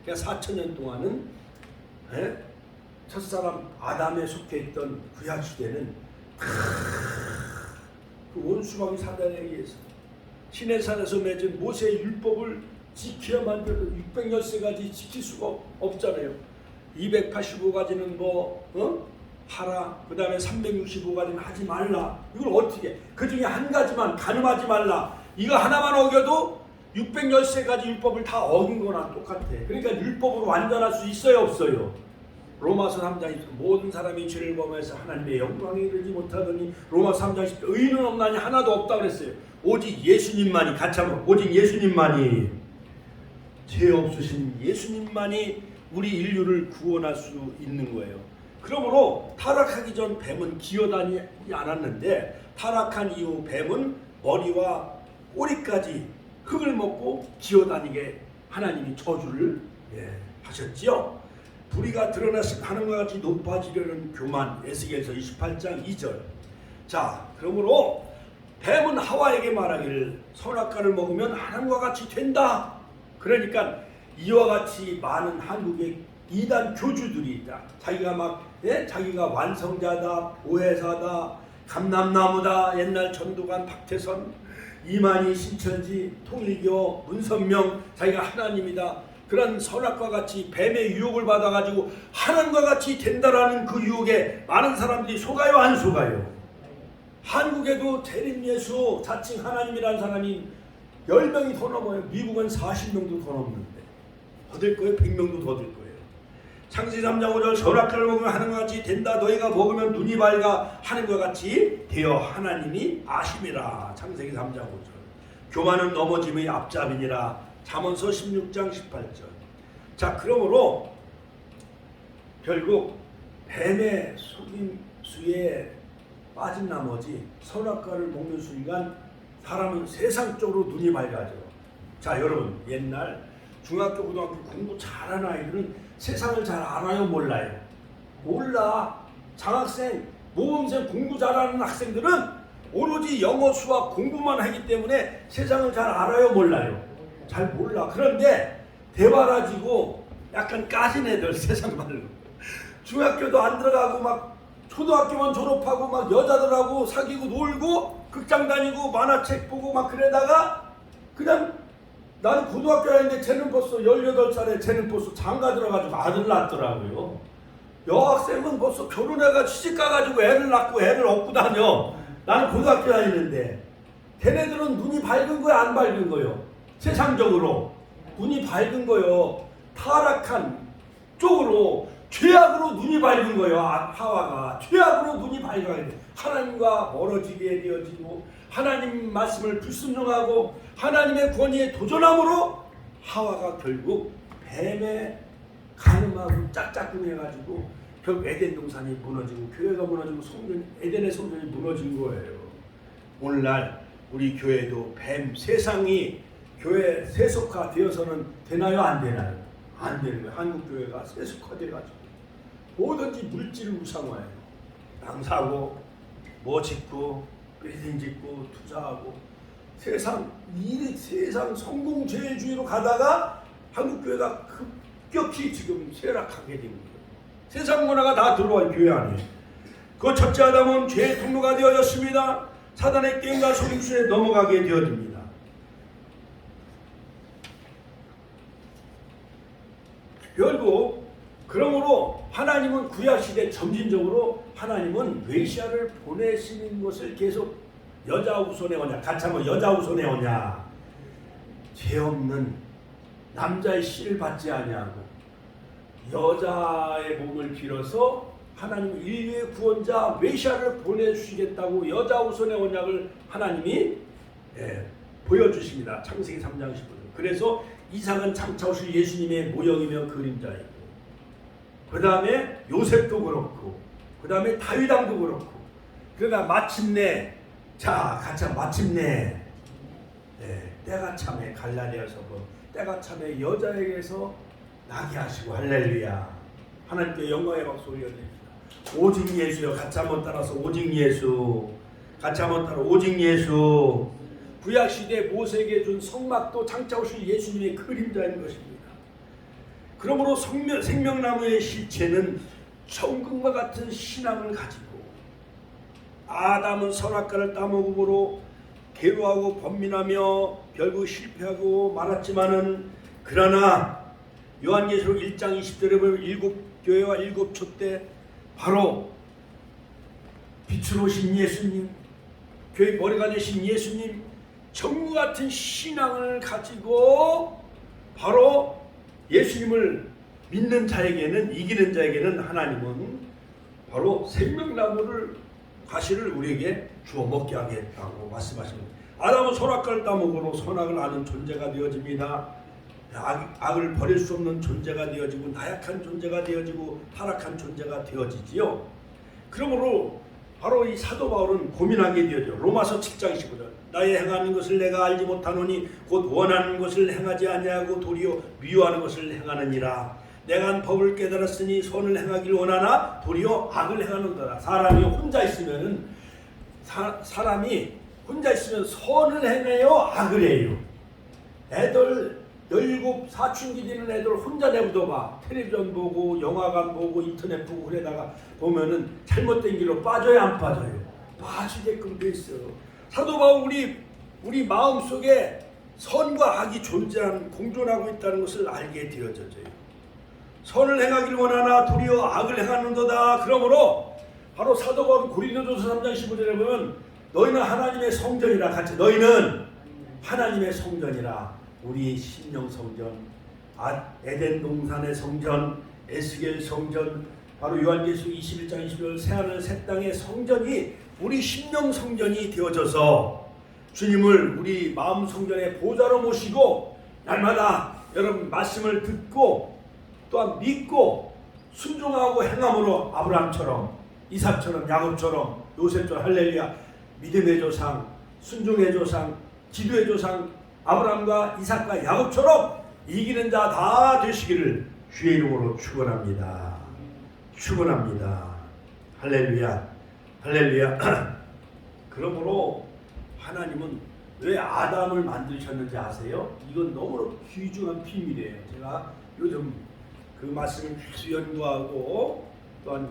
그러니까 4,000년 동안은 첫사람 아담에 속해 있던 구약 시대는 그 원수마귀 사단에 의해서 시내산에서 맺은 모세의 율법을 지켜야만 돼도 613가지 지킬 수가 없잖아요. 285가지는 하라, 그 다음에 365가지는 하지 말라. 이걸 어떻게, 그 중에 한 가지만 간음하지 말라, 이거 하나만 어겨도 613가지 율법을 다 어긴 거나 똑같아. 그러니까 율법으로 완전할 수 있어요, 없어요? 로마서 3장 10절, 모든 사람이 죄를 범해서 하나님의 영광에 이르지 못하더니, 로마서 3장 10절, 의인은 없나니 하나도 없다 그랬어요. 오직 예수님만이, 같이 한번, 오직 예수님만이, 죄 없으신 예수님만이 우리 인류를 구원할 수 있는 거예요. 그러므로 타락하기 전 뱀은 기어다니지 않았는데 타락한 이후 뱀은 머리와 꼬리까지 흙을 먹고 기어다니게 하나님이 저주를 하셨지요. 불의가 드러났으면 하늘과 같이 높아지려는 교만, 에스겔서 28장 2절. 자, 그러므로 뱀은 하와에게 말하기를 선악과를 먹으면 하나님과 같이 된다. 그러니까 이와 같이 많은 한국의 이단 교주들이 있다. 자기가 완성자다, 보혜사다, 감람나무다. 옛날 전두관, 박태선, 이만희, 신천지, 통일교, 문선명, 자기가 하나님이다. 그런 선악과 같이 뱀의 유혹을 받아가지고 하나님과 같이 된다라는 그 유혹에 많은 사람들이 속아요, 안 속아요? 한국에도 재림예수 자칭 하나님이라는 사람이 10명이 더 넘어요. 미국은 40명도 더 넘는데 더 될 거예요. 100명도 더 될 거예요. 창세기 3장 5절 선악과를 먹으면 하나님과 같이 된다. 너희가 먹으면 눈이 밝아 하나님과 같이 되어 하나님이 아심이라. 창세기 3장 5절. 교만은 넘어짐의 앞잡이니라. 잠언서 16장 18절. 자, 그러므로 결국 뱀의 속임수에 빠진 나머지 선악과를 먹는 순간 사람은 세상 쪽으로 눈이 밝아져. 자, 여러분, 옛날 중학교, 고등학교 공부 잘하는 아이들은 세상을 잘 알아요, 몰라요? 몰라. 장학생, 모범생 공부 잘하는 학생들은 오로지 영어, 수학 공부만 하기 때문에 세상을 잘 알아요, 몰라요? 잘 몰라. 그런데 대바라지고 약간 까진 애들, 세상 말로 중학교도 안 들어가고 막 초등학교만 졸업하고 막 여자들하고 사귀고 놀고 극장 다니고 만화책 보고 막 그러다가 그냥 나는 고등학교 다니는데 쟤는 벌써 18살에 쟤는 벌써 장가 들어가지고 아들 낳았더라고요. 여학생은 벌써 결혼해가 시집가가지고 애를 낳고 애를 업고 다녀. 나는 고등학교 다니는데 걔네들은 눈이 밝은 거야, 안 밝은 거요? 세상적으로 눈이 밝은 거요. 타락한 쪽으로 죄악으로 눈이 밝은 거예요. 하와가 죄악으로 눈이 밝아야 돼. 하나님과 멀어지게 되어지고 하나님 말씀을 불순종하고 하나님의 권위에 도전함으로 하와가 결국 뱀에 가늠하고 짝짝꿍해가지고 결국 에덴 동산이 무너지고 교회가 무너지고 에덴의 성전이 무너진 거예요. 오늘날 우리 교회도 뱀 세상이 교회 세속화되어서는 되나요, 안 되나요? 안 되는 거예요. 한국 교회가 세속화돼가지고 뭐든지 물질 우상화예요. 땅 사고, 뭐 짓고, 빌딩 짓고, 투자하고 세상 성공죄주의로 가다가 한국 교회가 급격히 지금 쇠락하게 된 거예요. 세상 문화가 다 들어와요, 교회 안에. 그 첫째 아담은 죄의 통로가 되어졌습니다. 사단의 게임과 속임수에 넘어가게 되어집니다. 결국 그러므로 하나님은 구약시대 점진적으로 하나님은 메시아를 보내시는 것을 계속 여자 후손에 오냐, 같이 한번 여자 후손에 오냐, 죄 없는 남자의 씨를 받지 아니하고 여자의 몸을 빌어서 하나님 인류의 구원자 메시아를 보내주시겠다고 여자 후손의 언약을 하나님이 보여주십니다. 창세기 3장 15절. 그래서 이삭은 장차 오실 예수님의 모형이며 그림자이고, 그 다음에 요셉도 그렇고, 그 다음에 다윗왕도 그렇고, 그러나 마침내, 자, 같이 마침내 때가 참에 갈라디아서 때가 참에 여자에게서 나게 하시고, 할렐루야. 하나님께 영광의 박수 올려드립니다. 오직 예수요. 같이 한번 따라서 오직 예수. 같이 한번 따라 오직 예수. 구약시대 모세에게 준 성막도 장차 오실 예수님의 그림자인 것입니다. 그러므로 생명나무의 실체는 천국과 같은 신앙을 가지고, 아담은 선악과를 따먹음으로 괴로워하고 번민하며 결국 실패하고 말았지만은, 그러나 요한계시록 1장 20절에 보면 7교회와 7촛대 바로 빛으로 오신 예수님, 교회 머리가 되신 예수님, 천국 같은 신앙을 가지고 바로 예수님을 믿는 자에게는, 이기는 자에게는 하나님은 바로 생명나무를 가시를 우리에게 주어 먹게 하겠다고 말씀하십니다. 아담은 선악과를 따먹으로 선악을 아는 존재가 되어집니다. 악을 버릴 수 없는 존재가 되어지고 나약한 존재가 되어지고 타락한 존재가 되어지지요. 그러므로 바로 이 사도 바울은 고민하게 되어져. 로마서 7장 15절 나의 행하는 것을 내가 알지 못하노니 곧 원하는 것을 행하지 아니하고 도리어 미워하는 것을 행하느니라. 내가 한 법을 깨달았으니 선을 행하길 원하나 도리어 악을 행하는도다. 사람이 혼자 있으면 선을 행해요, 악을 해요. 애들 17 사춘기 되는 애들 혼자 내버려봐. 텔레비전 보고 영화관 보고 인터넷 보고 그러다가 보면은 잘못된 길로 빠져요, 안 빠져요? 빠지게끔 돼 있어요. 사도 바울 우리 마음속에 선과 악이 공존하고 있다는 것을 알게 되어져요. 선을 행하길 원하나 도리어 악을 행하는도다. 그러므로 바로 사도 바울 고린도전서 3장 15절에 보면 너희는 하나님의 성전이라. 같이 너희는 하나님의 성전이라. 우리 심령 성전, 에덴 동산의 성전, 에스겔 성전, 바로 요한계시록 21장 20절 새하늘 새 땅의 성전이 우리 심령 성전이 되어져서 주님을 우리 마음 성전의 보좌로 모시고 날마다 여러분 말씀을 듣고 또한 믿고 순종하고 행함으로 아브라함처럼 이삭처럼 야곱처럼 요셉처럼 할렐루야 믿음의 조상, 순종의 조상, 기도의 조상 아브라함과 이삭과 야곱처럼 이기는 자 다 되시기를 주의 이름으로 축원합니다. 축원합니다. 할렐루야. 할렐루야. 그러므로 하나님은 왜 아담을 만드셨는지 아세요? 이건 너무나 귀중한 비밀이에요. 제가 요즘 그 말씀을 계속 연구하고 또한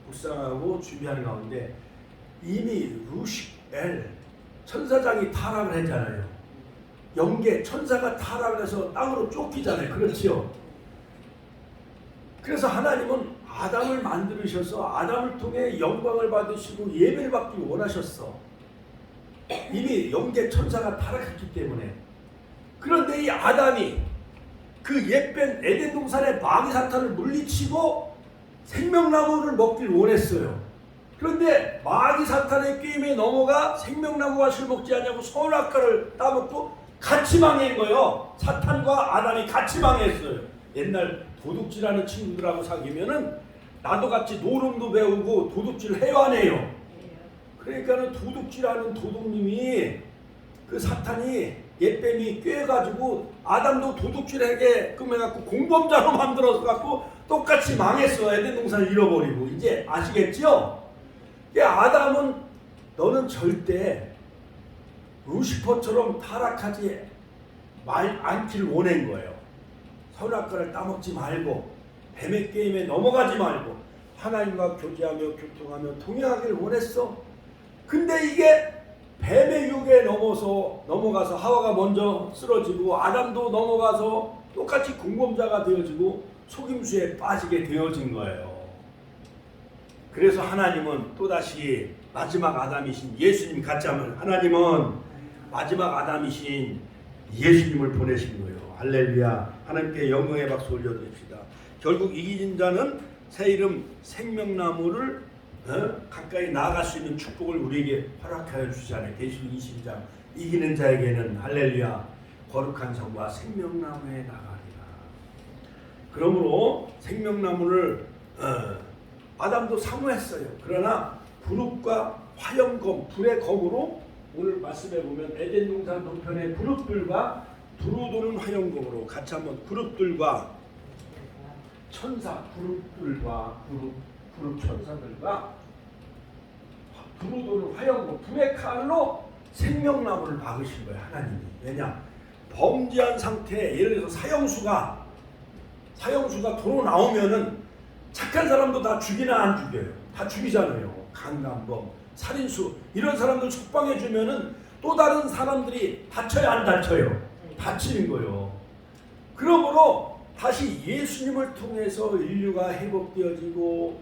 묵상하고 준비하는 가운데 이미 루시엘 천사장이 타락을 했잖아요. 영계 천사가 타락을 해서 땅으로 쫓기잖아요. 그렇지요? 그래서 하나님은 아담을 만드셔서 아담을 통해 영광을 받으시고 예배를 받기 원하셨어. 이미 영계 천사가 타락했기 때문에. 그런데 이 아담이 그 옛ben 에덴 동산의 마귀 사탄을 물리치고 생명나무를 먹길 원했어요. 그런데 마귀 사탄의 게임에 넘어가 생명나무 과실을 먹지 않냐고 선악과를 따먹고 같이 망한 거예요. 사탄과 아담이 같이 망했어요. 옛날 도둑질하는 친구들하고 사귀면은 나도 같이 노름도 배우고 도둑질 해요, 안 해요? 그러니까는 도둑질하는 도둑님이 그 사탄이 옛뱀이 꿰가지고 아담도 도둑질하게 끔해갖고 공범자로 만들어서 갖고 똑같이 망했어. 에덴 동산을 잃어버리고. 이제 아시겠지요? 아담은 너는 절대 루시퍼처럼 타락하지 않기를 원한 거예요. 선악과를 따먹지 말고 뱀의 게임에 넘어가지 말고 하나님과 교제하며 교통하며 동행하기를 원했어. 근데 이게 뱀의 유혹에 넘어가서 하와가 먼저 쓰러지고 아담도 넘어가서 똑같이 공범자가 되어지고 속임수에 빠지게 되어진 거예요. 그래서 하나님은 또다시 마지막 아담이신 예수님 같이 하면 하나님은 마지막 아담이신 예수님을 보내신 거예요. 할렐루야. 하나님께 영광의 박수 올려드립시다. 결국 이긴 자는 새 이름 생명나무를 가까이 나아갈 수 있는 축복을 우리에게 허락하여 주시잖아요. 계시록 22장 이기는 자에게는 할렐루야 거룩한 성과 생명나무에 나가리라. 그러므로 생명나무를 아담도 사모했어요. 그러나 불읍과 화염검 불의 검으로 오늘 말씀해 보면 에덴 동산 동편의 불읍들과 두루도는 화염검으로 같이 한번 불읍들과 천사 불읍들과 불읍 천사들과 두루도는 화염검 불의 칼로 생명나무를 막으신 거예요. 하나님이. 왜냐? 범죄한 상태에 예를 들어서 사형수가 도로 나오면은 착한 사람도 다 죽이나 안 죽여요. 다 죽이잖아요. 강간범, 살인수 이런 사람들 석방해 주면은 또 다른 사람들이 다쳐요, 안 다쳐요? 다치는 거예요. 그러므로 다시 예수님을 통해서 인류가 회복되어지고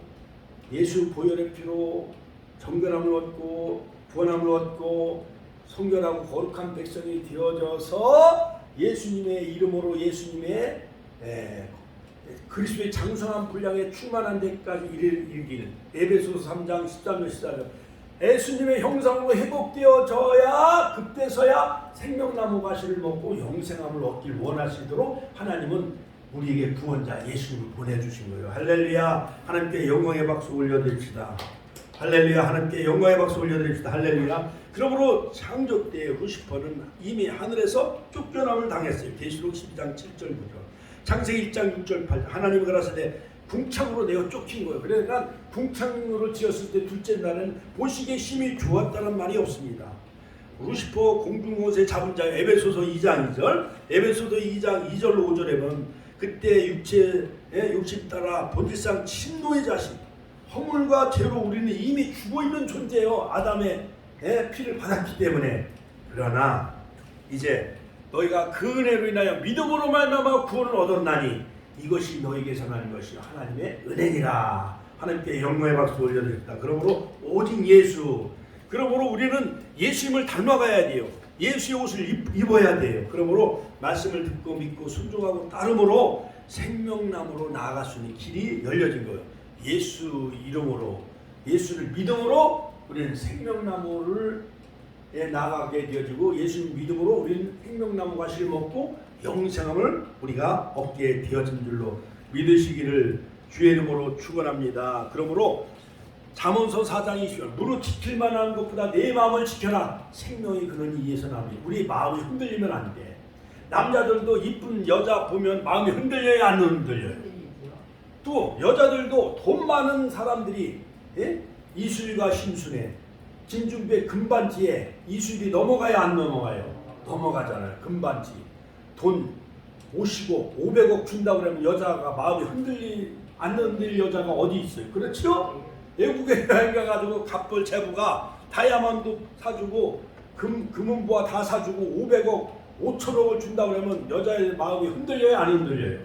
예수 보혈의 피로 정결함을 얻고 구원함을 얻고 성결하고 거룩한 백성이 되어져서 예수님의 이름으로 예수님의 그리스도의 장성한 분량에 충만한 데까지 이르기를 에베소서 3장 13절 14절 예수님의 형상으로 회복되어져야 그때서야 생명나무 가시를 먹고 영생함을 얻길 원하시도록 하나님은 우리에게 구원자 예수님을 보내주신 거예요. 할렐루야. 하나님께 영광의 박수 올려드립시다. 할렐루야. 하나님께 영광의 박수 올려드립시다. 할렐루야. 그러므로 창조 때 루시퍼는 이미 하늘에서 쫓겨남을 당했어요. 계시록 12장 7절 9절, 창세기 1장 6절 8절. 하나님이 그러시되 궁창으로 내어 쫓긴 거예요. 그러니까 궁창으로 지었을 때 둘째 날은 보시기에 힘이 좋았다는 말이 없습니다. 루시퍼 공중옷에 잡은 자, 에베소서 2장 2절, 에베소서 2장 2절로 5절에 보면 그때 육체의 욕심 따라 본질상 침노의 자식, 허물과 죄로 우리는 이미 죽어있는 존재예요. 아담의 피를 받았기 때문에. 그러나 이제 너희가 그 은혜로 인하여 믿음으로 말미암아 구원을 얻었나니 이것이 너희에게서 나는 것이 하나님의 은혜니라. 하나님께 영광의 박수 올려드립니다. 그러므로 오직 예수, 그러므로 우리는 예수님을 닮아가야 돼요. 예수의 옷을 입어야 돼요. 그러므로 말씀을 듣고 믿고 순종하고 따름으로 생명나무로 나아갈 수 있는 길이 열려진 거예요. 예수 이름으로, 예수를 믿음으로 우리는 생명나무를 나아가게 되어지고, 예수님 믿음으로 우리는 생명나무 가시를 먹고 영생함을 우리가 얻게 되어진 줄로 믿으시기를 주의 이름으로 축원합니다. 그러므로 잠언서 4장 20절, 무릇 지킬 만한 것보다 내 마음을 지켜라. 생명이 그는 이에서 나오니. 우리 마음이 흔들리면 안 돼. 남자들도 이쁜 여자 보면 마음이 흔들려요, 안 흔들려요? 또 여자들도 돈 많은 사람들이 이수일과 심순애, 진중배 금반지에 이수일이 넘어가야 안 넘어가요? 넘어가잖아요. 금반지 돈 50억 500억 준다고 그러면 여자가 마음이 안 흔들릴 여자가 어디 있어요? 그렇죠? 외국에 여행 가가지고 갑돌 제부가 다이아몬드 사주고 금은보화 다 사주고 500억 5천억을 준다고 그러면 여자의 마음이 흔들려요, 안 흔들려요?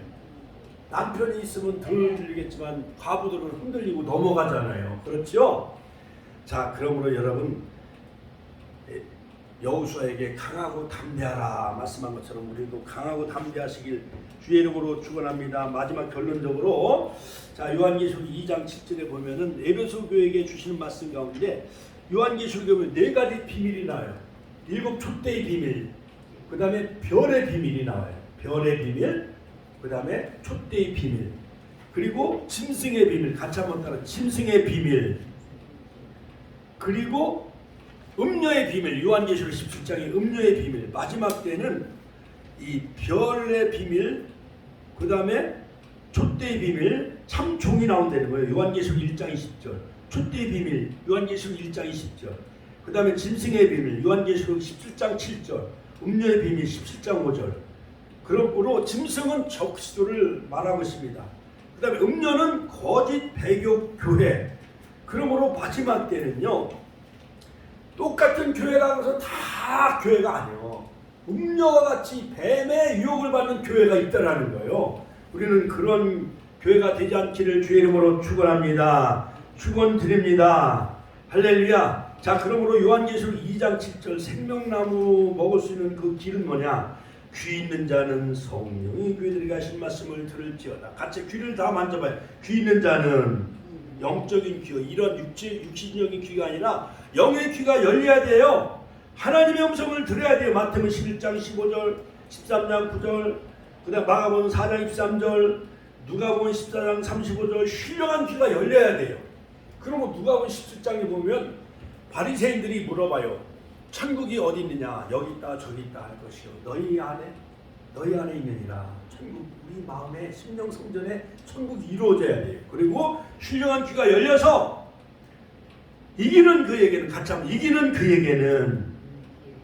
남편이 있으면 덜 흔들리겠지만 과부들은 흔들리고 넘어가잖아요. 그렇죠? 자, 그러므로 여러분, 여호수아에게 강하고 담대하라 말씀한 것처럼 우리도 강하고 담대하시길 주의 이름으로 축원합니다. 마지막 결론적으로, 자, 요한계시록 2장 7절에 보면은 에베소 교회에게 주시는 말씀 가운데 요한계시록에 보면 4가지 비밀이 나와요. 7 촛대의 비밀, 그 다음에 별의 비밀이 나와요. 별의 비밀, 그 다음에 촛대의 비밀, 그리고 짐승의 비밀, 같이 한번 따라. 짐승의 비밀, 그리고 음녀의 비밀, 요한계시록 17장의 음녀의 비밀, 마지막 때는 이 별의 비밀, 그 다음에 촛대의 비밀, 참 종이 나온다는 거예요. 요한계시록 1장 20절, 촛대의 비밀, 요한계시록 1장 20절, 그 다음에 짐승의 비밀, 요한계시록 17장 7절, 음녀의 비밀 17장 5절. 그러므로 짐승은 적그리스도를 말하고 있습니다. 그 다음에 음녀는 거짓 배교 교회. 그러므로 마지막 때는요, 똑같은 교회라고 해서 다 교회가 아니에요. 음녀와 같이 뱀의 유혹을 받는 교회가 있다라는 거예요. 우리는 그런 교회가 되지 않기를 주의 이름으로 축원합니다. 축원드립니다. 할렐루야. 자, 그러므로 요한계시록 2장 7절 생명나무 먹을 수 있는 그 길은 뭐냐? 귀 있는 자는 성령이 교회들에게 하신 말씀을 들을지어다. 같이 귀를 다 만져봐요. 귀 있는 자는 영적인 귀, 이런 육신적인 귀가 아니라 영의 귀가 열려야 돼요. 하나님의 음성을 들어야 돼요. 마태복음 11장 15절, 13장 9절, 그 다음 마가복음 4장 23절, 누가복음 14장 35절, 신령한 귀가 열려야 돼요. 그러면 누가복음 17장에 보면 바리새인들이 물어봐요. 천국이 어디 있느냐? 여기 있다 저기 있다 할 것이요, 너희 안에 있느니라. 천국, 우리 마음에 심령 성전에 천국이 이루어져야 돼요. 그리고 신령한 귀가 열려서 이기는 그에게는, 같이 한번, 이기는 그에게는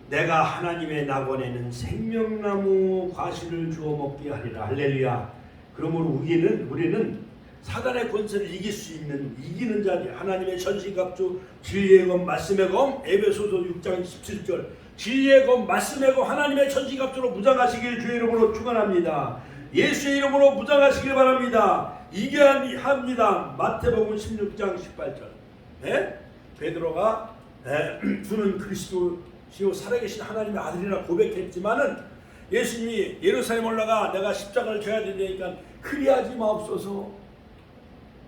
내가 하나님의 낙원에는 생명나무 과실을 주어 먹게 하리라. 할렐루야. 그러므로 우리는 사단의 권세를 이길 수 있는 이기는 자들, 하나님의 전신갑주, 진리의 검, 말씀의 검, 에베소서 6장 17절, 진리의 검, 말씀의 검, 하나님의 전신갑주로 무장하시길 주의 이름으로 축원합니다. 예수의 이름으로 무장하시길 바랍니다. 이겨야 합니다. 마태복음 16장 18절. 네? 베드로가 주는 그리스도시요 살아계신 하나님의 아들이라 고백했지만은 예수님이 예루살렘 올라가 내가 십자가를 져야 된다니까 그리하지 마옵소서.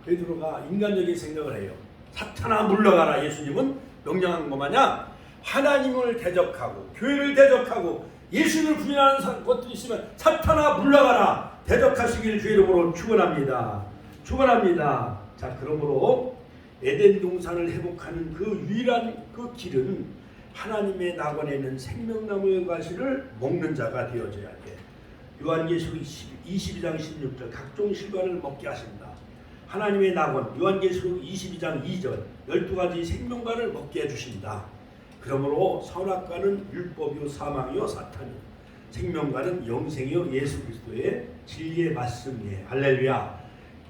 베드로가 인간적인 생각을 해요. 사탄아 물러가라. 예수님은 명령한 것 마냥 하나님을 대적하고 교회를 대적하고 예수를 부인하는 것들이 있으면 사탄아 물러가라 대적하시길 주의 이름으로 축원합니다. 축원합니다. 자, 그러므로 에덴 동산을 회복하는 그 유일한 그 길은 하나님의 낙원에 있는 생명나무의 과실을 먹는 자가 되어져야 돼. 요한계시록 22장 16절 각종 실과를 먹게 하신다. 하나님의 낙원 요한계시록 22장 2절 12가지 생명과를 먹게 해주신다. 그러므로 선악과는 율법이요 사망이요 사탄이요 생명과는 영생이요 예수 그리스도의 진리의 말씀이에요. 할렐루야.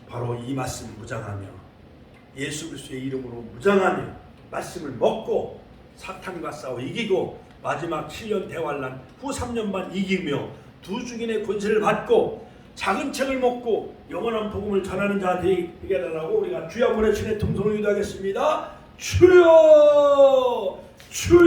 바로 이 말씀 무장하며 예수 그리스도의 이름으로 무장하며 말씀을 먹고 사탄과 싸워 이기고 마지막 7년 대환란 후 3년 반 이기며 두 주인의 권세를 받고 작은 책을 먹고 영원한 복음을 전하는 자 되게 되라고 우리가 주여 한번 외치는 통성을 기도하겠습니다. 주여 주여